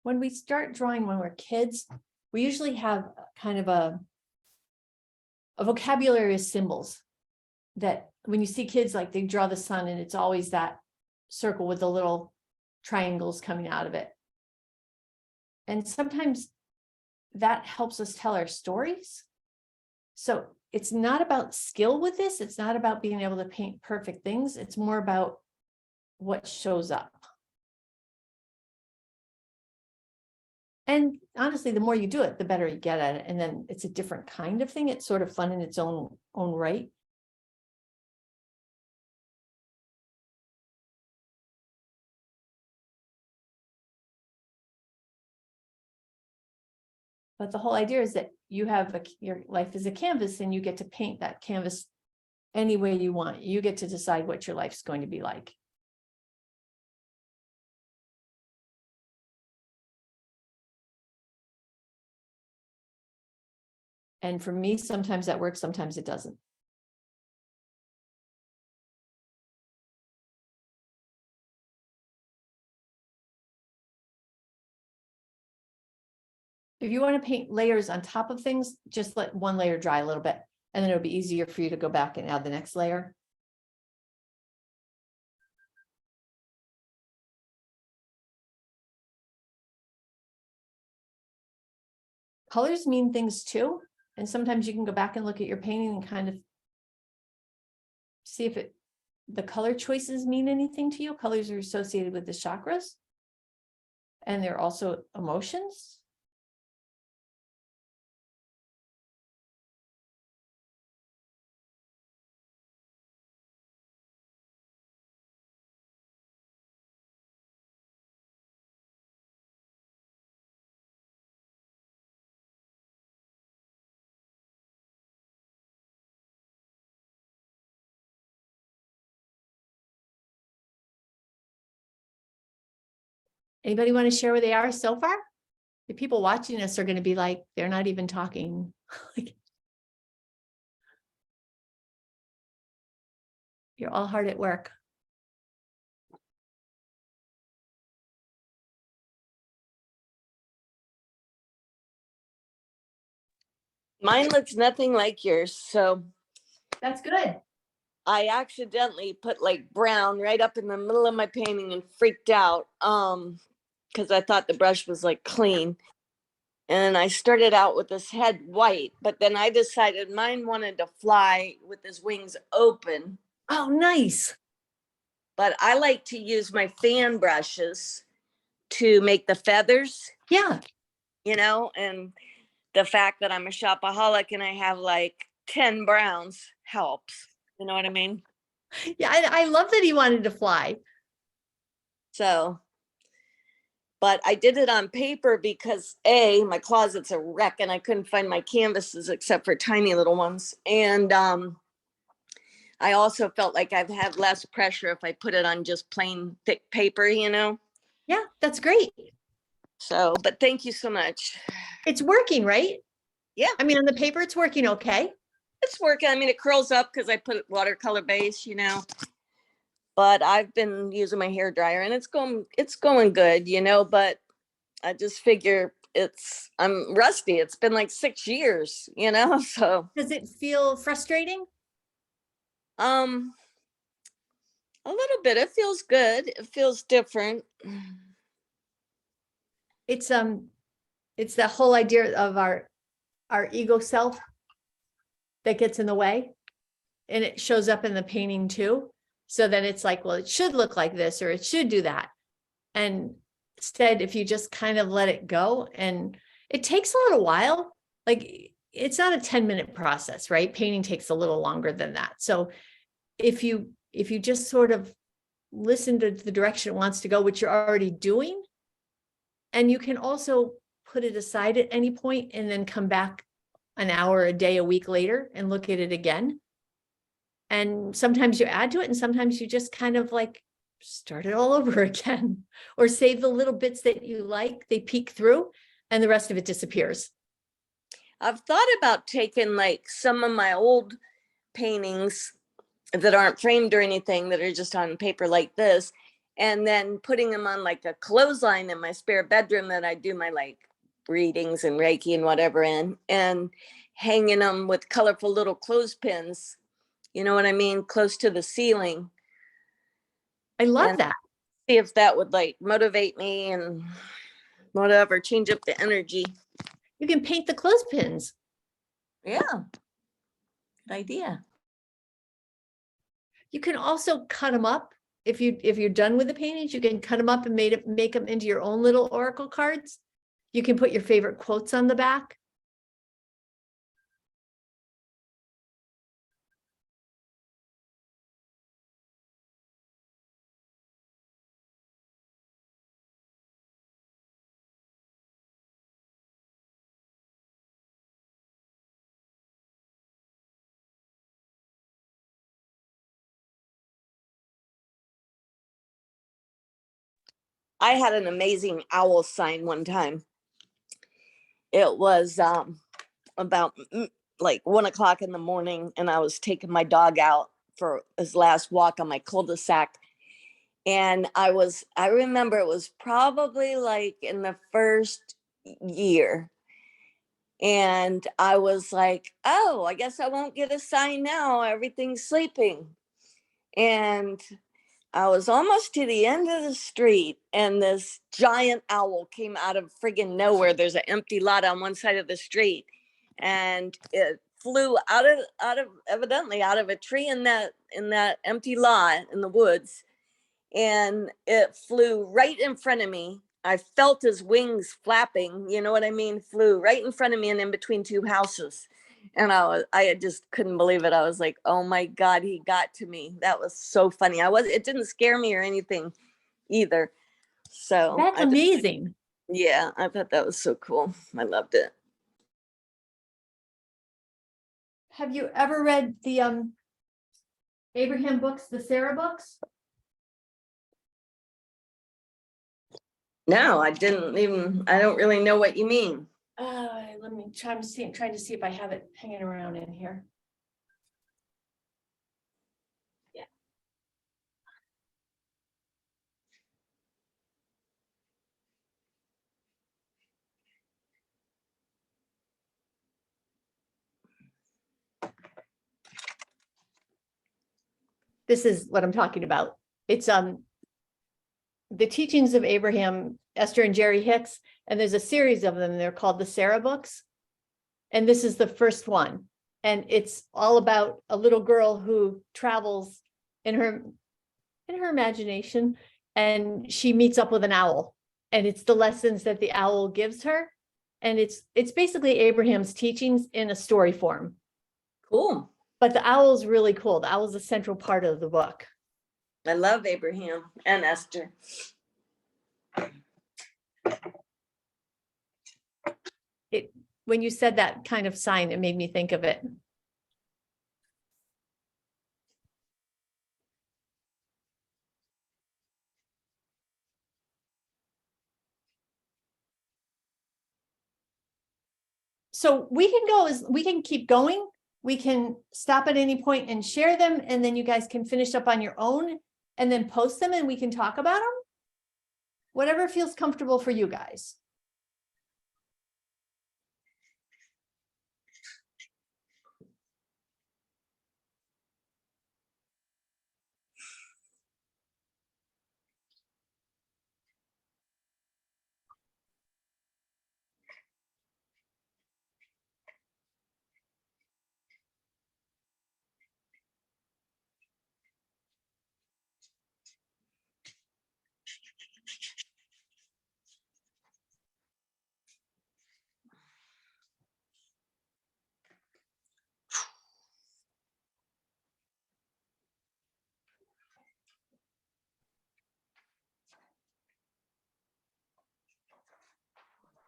when we start drawing when we're kids, we usually have kind of a vocabulary of symbols that when you see kids, like they draw the sun and it's always that circle with the little triangles coming out of it. And sometimes that helps us tell our stories. So it's not about skill with this. It's not about being able to paint perfect things. It's more about what shows up. And honestly, the more you do it, the better you get at it. And then it's a different kind of thing. It's sort of fun in its own right. But the whole idea is that you have your life is a canvas and you get to paint that canvas any way you want. You get to decide what your life's going to be like. And for me, sometimes that works, sometimes it doesn't. If you want to paint layers on top of things, just let one layer dry a little bit, and then it'll be easier for you to go back and add the next layer. Colors mean things too. And sometimes you can go back and look at your painting and kind of see if the color choices mean anything to you. Colors are associated with the chakras. And they're also emotions. Anybody want to share where they are so far? The people watching us are going to be like, they're not even talking. You're all hard at work. Mine looks nothing like yours. So That's good. I accidentally put like brown right up in the middle of my painting and freaked out. Because I thought the brush was like clean. And I started out with this head white, but then I decided mine wanted to fly with his wings open. Oh, nice. But I like to use my fan brushes to make the feathers, Yeah. and the fact that I'm a shopaholic and I have like 10 browns helps. You know what I mean? Yeah, I love that he wanted to fly. So, but I did it on paper because my closet's a wreck and I couldn't find my canvases except for tiny little ones. And I also felt like I've had less pressure if I put it on just plain thick paper, Yeah, that's great. So, but thank you so much. It's working, right? Yeah. I mean, on the paper, it's working okay. It's working. I mean, it curls up because I put watercolor base, but I've been using my hair dryer and it's going good, but I just figure I'm rusty. It's been like 6 years, so. Does it feel frustrating? A little bit. It feels good. It feels different. It's the whole idea of our ego self that gets in the way, and it shows up in the painting too. So then it's like, well, it should look like this, or it should do that. And instead, if you just kind of let it go, and it takes a little while, like it's not a 10-minute process, right? Painting takes a little longer than that. So if you just sort of listen to the direction it wants to go, which you're already doing, and you can also put it aside at any point and then come back an hour, a day, a week later and look at it again. And sometimes you add to it and sometimes you just kind of like start it all over again, or save the little bits that you like, they peek through and the rest of it disappears. I've thought about taking like some of my old paintings that aren't framed or anything, that are just on paper like this, and then putting them on like a clothesline in my spare bedroom that I do my like readings and Reiki and whatever in, and hanging them with colorful little clothespins, you know what I mean, close to the ceiling. I love And that. see if that would like motivate me and whatever, change up the energy. You can paint the clothespins. Yeah. Good idea. You can also cut them up. If you're done with the paintings, you can cut them up and make them into your own little oracle cards. You can put your favorite quotes on the back. I had an amazing owl sign one time. It was about like 1 o'clock in the morning, and I was taking my dog out for his last walk on my cul-de-sac. And I remember it was probably like in the first year. And I was like, oh, I guess I won't get a sign now. Everything's sleeping. And I was almost to the end of the street, and this giant owl came out of friggin' nowhere. There's an empty lot on one side of the street, and it flew out of evidently out of a tree in that empty lot in the woods, and it flew right in front of me. I felt his wings flapping, you know what I mean? Flew right in front of me and in between two houses. And I just couldn't believe it. I was like, oh my God, he got to me. That was so funny. It didn't scare me or anything either. So That's amazing. Yeah, I thought that was so cool. I loved it. Have you ever read the Abraham books, the Sarah books? No, I don't really know what you mean. Let me trying to see if I have it hanging around in here. Yeah. This is what I'm talking about. It's the teachings of Abraham, Esther and Jerry Hicks, and there's a series of them. They're called the Sarah books. And this is the first one. And it's all about a little girl who travels in her imagination, and she meets up with an owl. And it's the lessons that the owl gives her. And it's basically Abraham's teachings in a story form. Cool. But the owl's really cool. The owl's a central part of the book. I love Abraham and Esther. When you said that kind of sign, it made me think of it. So we can keep going. We can stop at any point and share them, and then you guys can finish up on your own and then post them and we can talk about them. Whatever feels comfortable for you guys.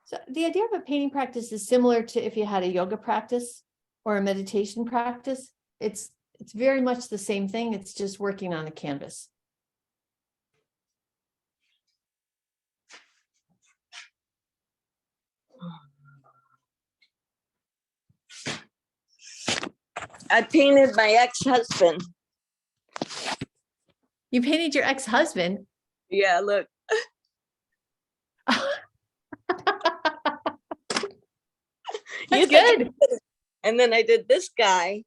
So the idea of a painting practice is similar to if you had a yoga practice or a meditation practice. It's very much the same thing. It's just working on a canvas. I painted my ex-husband. You painted your ex-husband? Yeah, look. That's You think- good. And then I did this guy.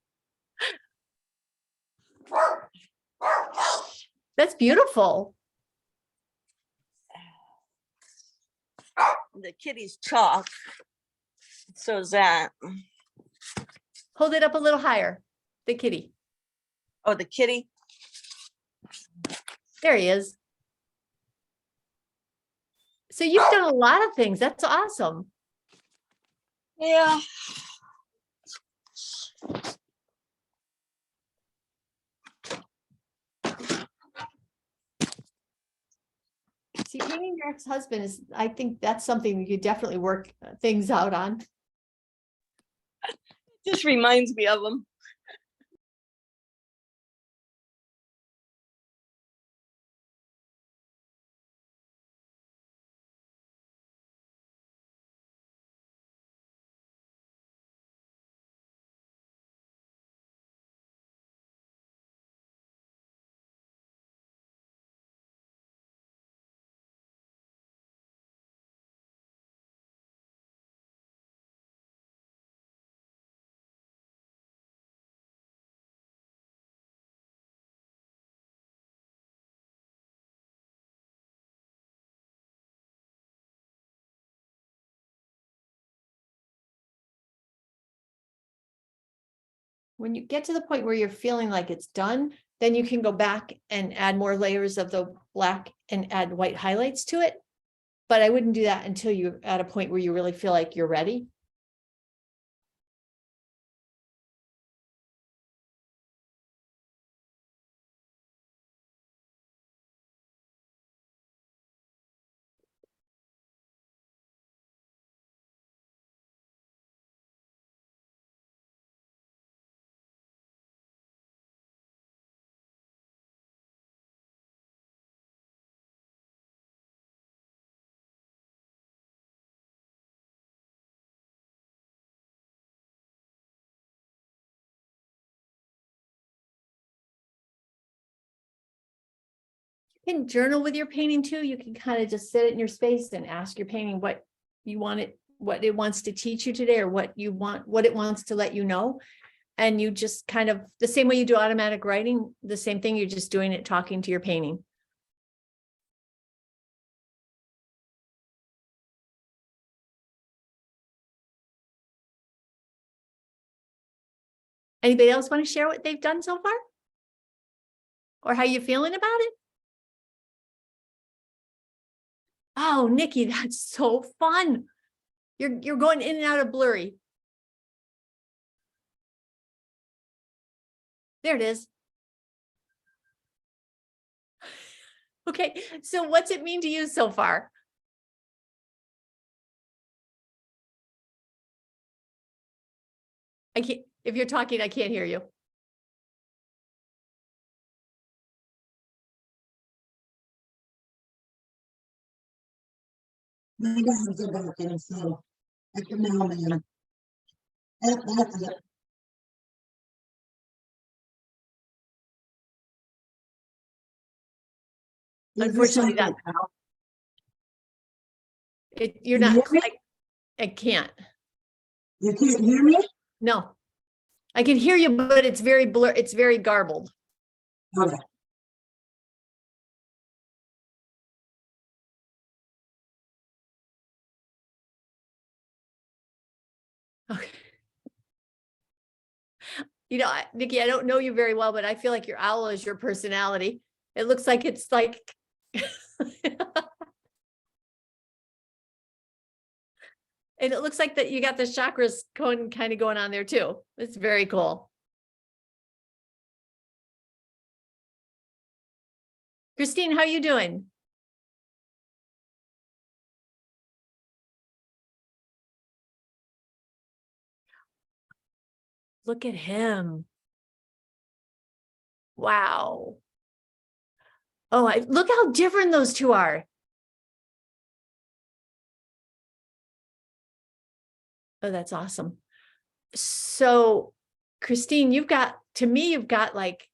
That's beautiful. The kitty's chalk. So is that. Hold it up a little higher. The kitty. Oh, the kitty. There he is. So you've done a lot of things. That's awesome. Yeah. See, painting your ex-husband is, I think that's something you could definitely work things out on. Just reminds me of him. When you get to the point where you're feeling like it's done, then you can go back and add more layers of the black and add white highlights to it. But I wouldn't do that until you're at a point where you really feel like you're ready. You can journal with your painting too. You can kind of just sit it in your space and ask your painting what you want it, what it wants to teach you today, or what you want, what it wants to let you know. And you just kind of, the same way you do automatic writing, the same thing, you're just doing it, talking to your painting. Anybody else want to share what they've done so far? Or how you feeling about it? Oh, Nikki, that's so fun. You're going in and out of blurry. There it is. Okay, so what's it mean to you so far? I can't, if you're talking, I can't hear you. Maybe I'll go back and see. I can now, man. That's it. Unfortunately, that you're Can you not, hear me? I can't. You can't hear me? No, I can hear you, but it's very blur, it's very garbled. Okay. Okay. You know, Nikki, I don't know you very well, but I feel like your owl is your personality. It looks like it's like. And it looks like that you got the chakras going, kind of going on there too. It's very cool. Christine, how are you doing? Look at him. Wow. Oh, look how different those two are. Oh, that's awesome. So, Christine, you've got, to me, you've got like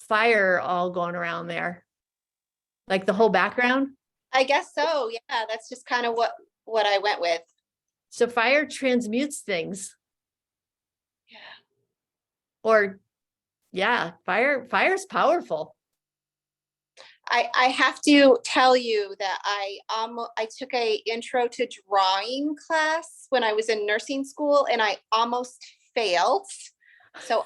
fire all going around there. Like the whole background? I guess so. Yeah, that's just kind of what I went with. So fire transmutes things. Yeah. Or yeah, fire's powerful. I have to tell you that I took a intro to drawing class when I was in nursing school and I almost failed. So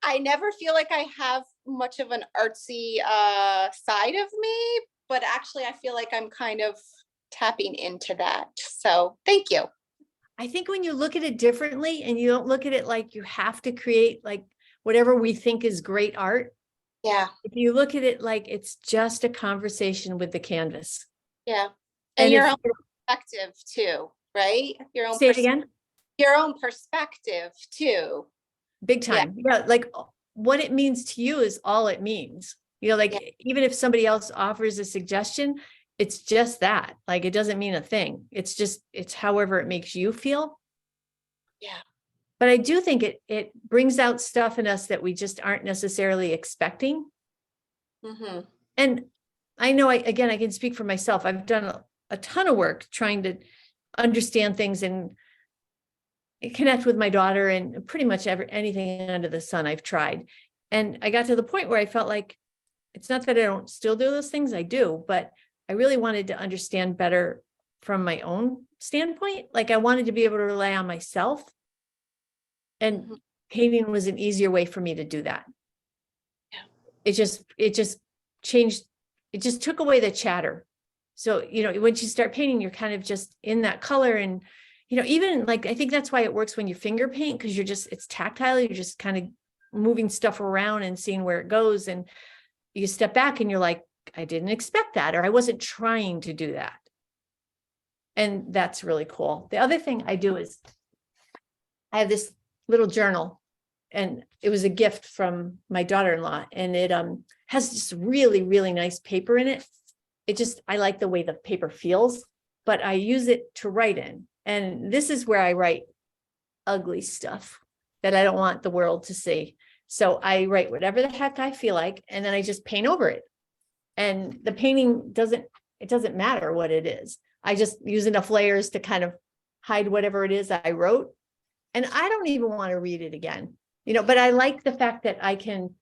I never feel like I have much of an artsy side of me, but actually I feel like I'm kind of tapping into that. So thank you. I think when you look at it differently and you don't look at it like you have to create like whatever we think is great art. Yeah. If you look at it like it's just a conversation with the canvas. Yeah. And And your if- own perspective too, right? Your own Say it again. your own perspective too. Big time. Yeah. Like what it means to you is all it means. You know, like Yeah. even if somebody else offers a suggestion, it's just that. Like it doesn't mean a thing. It's however it makes you feel. Yeah. But I do think it brings out stuff in us that we just aren't necessarily expecting. Mm-hmm. And I know I can speak for myself. I've done a ton of work trying to understand things and connect with my daughter and pretty much anything under the sun I've tried. And I got to the point where I felt like it's not that I don't still do those things, I do, but I really wanted to understand better from my own standpoint. Like I wanted to be able to rely on myself. And Mhm. painting was an easier way for me to do that. Yeah. It just changed, it just took away the chatter. So, you know, once you start painting, you're kind of just in that color. And, you know, even like, I think that's why it works when you finger paint, because it's tactile. You're just kind of moving stuff around and seeing where it goes. And you step back and you're like, I didn't expect that, or I wasn't trying to do that. And that's really cool. The other thing I do is I have this little journal, and it was a gift from my daughter-in-law, and it has just really, really nice paper in it. I like the way the paper feels, but I use it to write in. And this is where I write ugly stuff that I don't want the world to see. So I write whatever the heck I feel like, and then I just paint over it. And the painting doesn't matter what it is. I just use enough layers to kind of hide whatever it is I wrote. And I don't even want to read it again, you know, but I like the fact that I can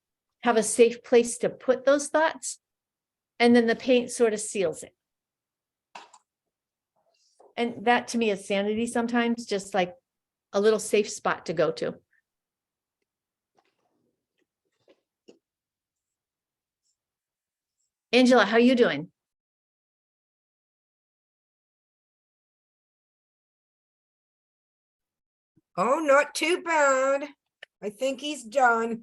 have a safe place to put those thoughts. And then the paint sort of seals it. And that to me is sanity sometimes, just like a little safe spot to go to. Angela, how are you doing? Oh, not too bad. I think he's done.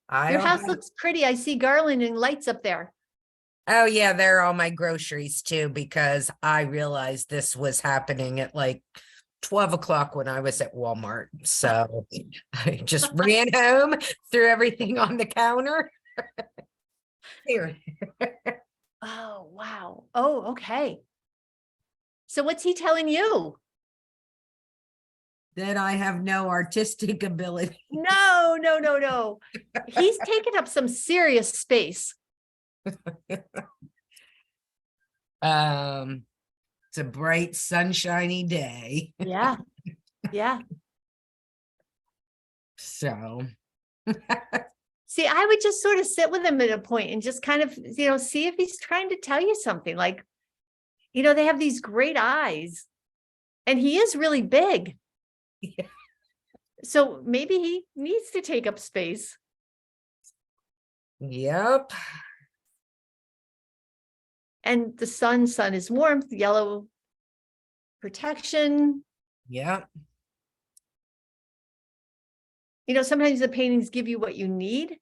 I Your don't house have- looks pretty. I see garland and lights up there. Oh yeah, they're all my groceries too, because I realized this was happening at like 12 o'clock when I was at Walmart. So I just ran home, threw everything on the counter. Here. Oh, wow. Oh, okay. So what's he telling you? That I have no artistic ability. No, no, no, no. He's taken up some serious space. It's a bright, sunshiny day. Yeah. Yeah. So See, I would just sort of sit with him at a point and just kind of, you know, see if he's trying to tell you something. Like, you know, they have these great eyes and he is really big. Yeah. So maybe he needs to take up space. Yep. And the sun is warmth, yellow protection. Yep. You know, sometimes the paintings give you what you need.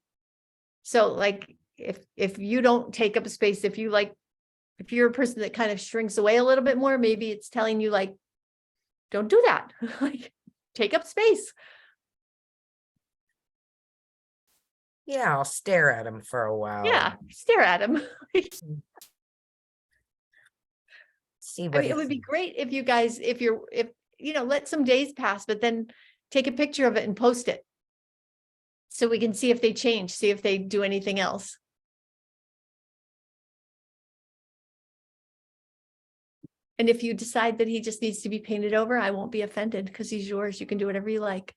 So like if you don't take up space, if you're a person that kind of shrinks away a little bit more, maybe it's telling you like, don't do that. Like take up space. Yeah, I'll stare at him for a while. Yeah, stare at him. See I what mean, it would be great if you guys, if you know, let some days pass, but then take a picture of it and post it. So we can see if they change, see if they do anything else. And if you decide that he just needs to be painted over, I won't be offended because he's yours. You can do whatever you like.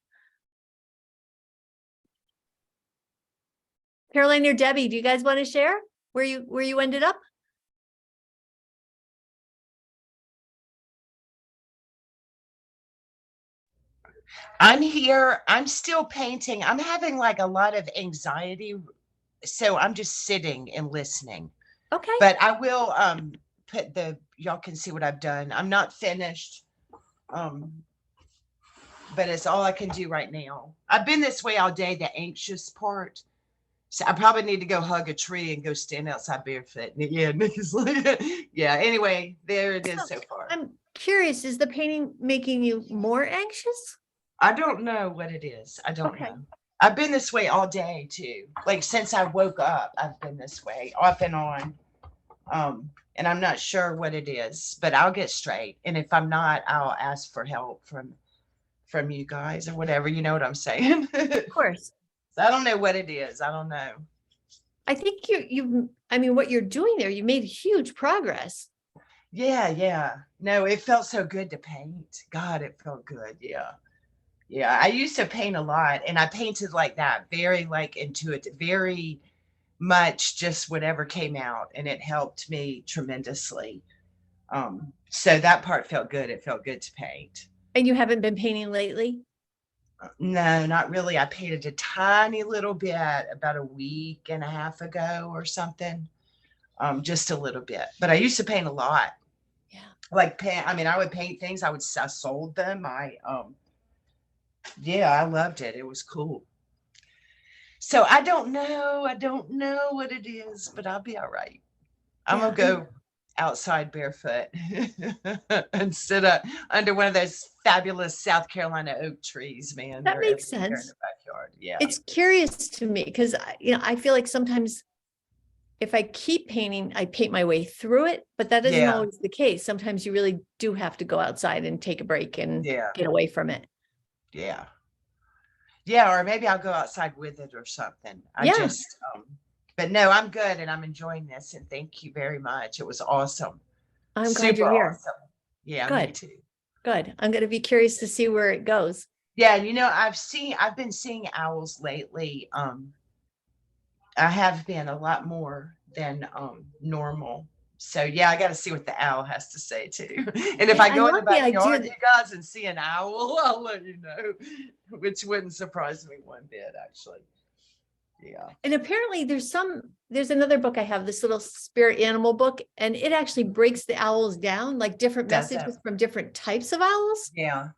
Caroline or Debbie, do you guys want to share where you ended up? I'm here. I'm still painting. I'm having like a lot of anxiety. So I'm just sitting and listening. Okay. But I will put y'all can see what I've done. I'm not finished. But it's all I can do right now. I've been this way all day, the anxious part. So I probably need to go hug a tree and go stand outside barefoot. Yeah, Nikki's like, yeah. Anyway, there it is so far. I'm curious, is the painting making you more anxious? I don't know what it is. I don't Okay. know. I've been this way all day too. Like since I woke up, I've been this way off and on. And I'm not sure what it is, but I'll get straight. And if I'm not, I'll ask for help from you guys or whatever. You know what I'm saying? Of course. So I don't know what it is. I don't know. I think I mean, what you're doing there, you made huge progress. Yeah. No, it felt so good to paint. God, it felt good. Yeah. Yeah. I used to paint a lot and I painted like that, very like intuitive, very much just whatever came out, and it helped me tremendously. So that part felt good. It felt good to paint. And you haven't been painting lately? No, not really. I painted a tiny little bit about a week and a half ago or something. Just a little bit. But I used to paint a lot. Yeah. Like I mean, I would paint things. I sold them. Yeah, I loved it. It was cool. So I don't know. I don't know what it is, but I'll be all right. I'm gonna go outside barefoot and sit up under one of those fabulous South Carolina oak trees, man. That They're makes everywhere in sense. the backyard. Yeah. It's curious to me because, I feel like sometimes if I keep painting, I paint my way through it, but that isn't Yeah. always the case. Sometimes you really do have to go outside and take a break and Yeah. get away from it. Yeah. Yeah. Or maybe I'll go outside with it or something. Yeah. But no, I'm good and I'm enjoying this. And thank you very much. It was awesome. I'm glad you're Super here. awesome. Yeah, me Good. too. Good. I'm going to be curious to see where it goes. Yeah, I've been seeing owls lately. I have been a lot more than normal. So yeah, I got to see what the owl has to say too. And if Yeah, I I go in the love the idea backyard, that- you guys, and see an owl, I'll let you know, which wouldn't surprise me one bit, actually. Yeah. And apparently there's another book I have, this little spirit animal book, and it actually breaks the owls down, like different Does it? messages from different types of owls, Yeah.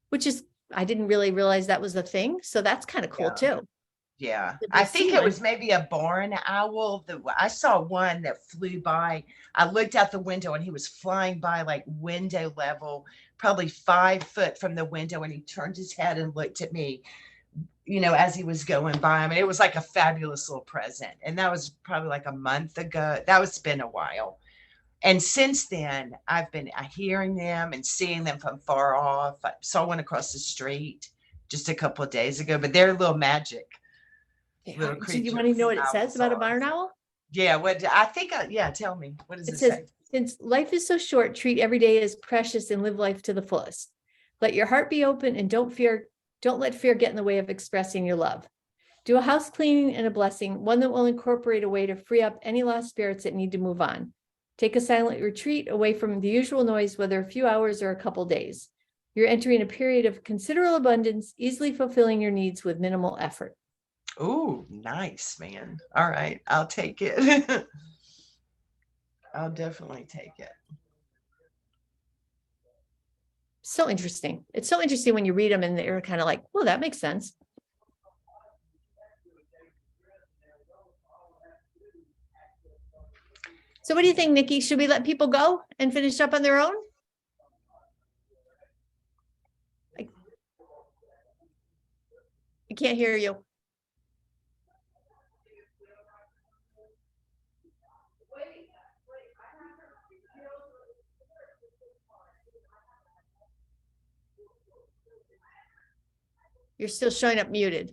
which is, I didn't really realize that was a thing. So that's kind of cool Yeah. too. Yeah, Did I you think see it was one? maybe a barn owl. I saw one that flew by. I looked out the window and he was flying by like window level, probably 5 foot from the window. And he turned his head and looked at me, as he was going by. I mean, it was like a fabulous little present. And that was probably like a month ago. It's been a while. And since then, I've been hearing them and seeing them from far off. I saw one across the street just a couple of days ago, but they're a little magic. Little Do you want to know what it creatures, says about a owls barn are. owl? Yeah, what I think, yeah, tell me, what does It it says, say? since life is so short, treat every day as precious and live life to the fullest. Let your heart be open and don't let fear get in the way of expressing your love. Do a house cleaning and a blessing, one that will incorporate a way to free up any lost spirits that need to move on. Take a silent retreat away from the usual noise, whether a few hours or a couple days. You're entering a period of considerable abundance, easily fulfilling your needs with minimal effort. Oh, nice, man. All right, I'll take it. I'll definitely take it. So interesting. It's so interesting when you read them and they're kind of like, well, that makes sense. So what do you think, Nikki? Should we let people go and finish up on their own? I can't hear you. You're still showing up muted.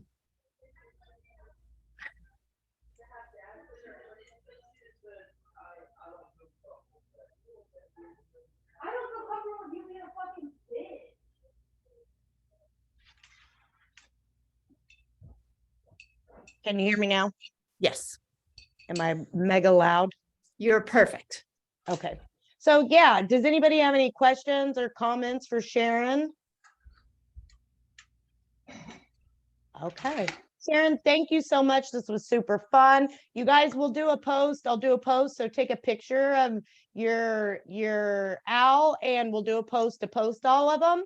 Can you hear me now? Yes, Am I mega loud? you're perfect. Okay. So yeah, does anybody have any questions or comments for Sharon? Okay. Sharon, thank you so much. This was super fun. You guys will do a post. I'll do a post. So take a picture of your owl and we'll do a post to post all of them.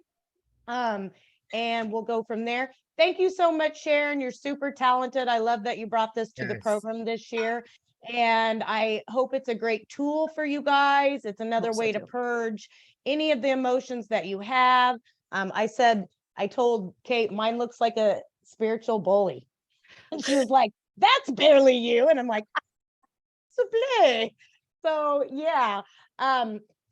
And we'll go from there. Thank you so much, Sharon. You're super talented. I love that you brought this to the Yes. program this year. And I hope it's a great tool for you guys. It's another Hope so way to too. purge any of the emotions that you have. I told Kate, mine looks like a spiritual bully. And she was like, that's barely you. And I'm like, "S'il so yeah.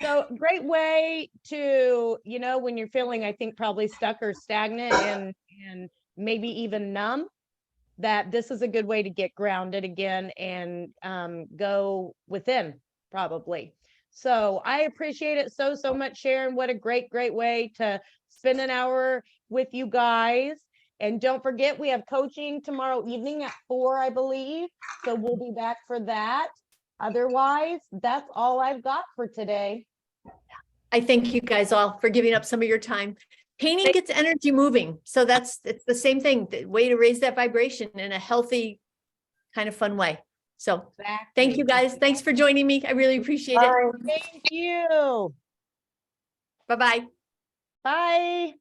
So great way to, when you're feeling, I think probably stuck or stagnant and maybe even numb, that this is a good way to get grounded again and go within probably. So I appreciate it so much, Sharon. What a great way to spend an hour with you guys. And don't forget, we have coaching tomorrow evening at 4, I believe. So we'll be back for that. Otherwise, that's all I've got for today. I thank you guys all for giving up some of your time. Painting gets energy moving. So it's the same thing, the way to raise that vibration in a healthy, kind of fun way. So thank you guys. Thanks for joining me. I really appreciate it. Thank you. Bye-bye. Bye.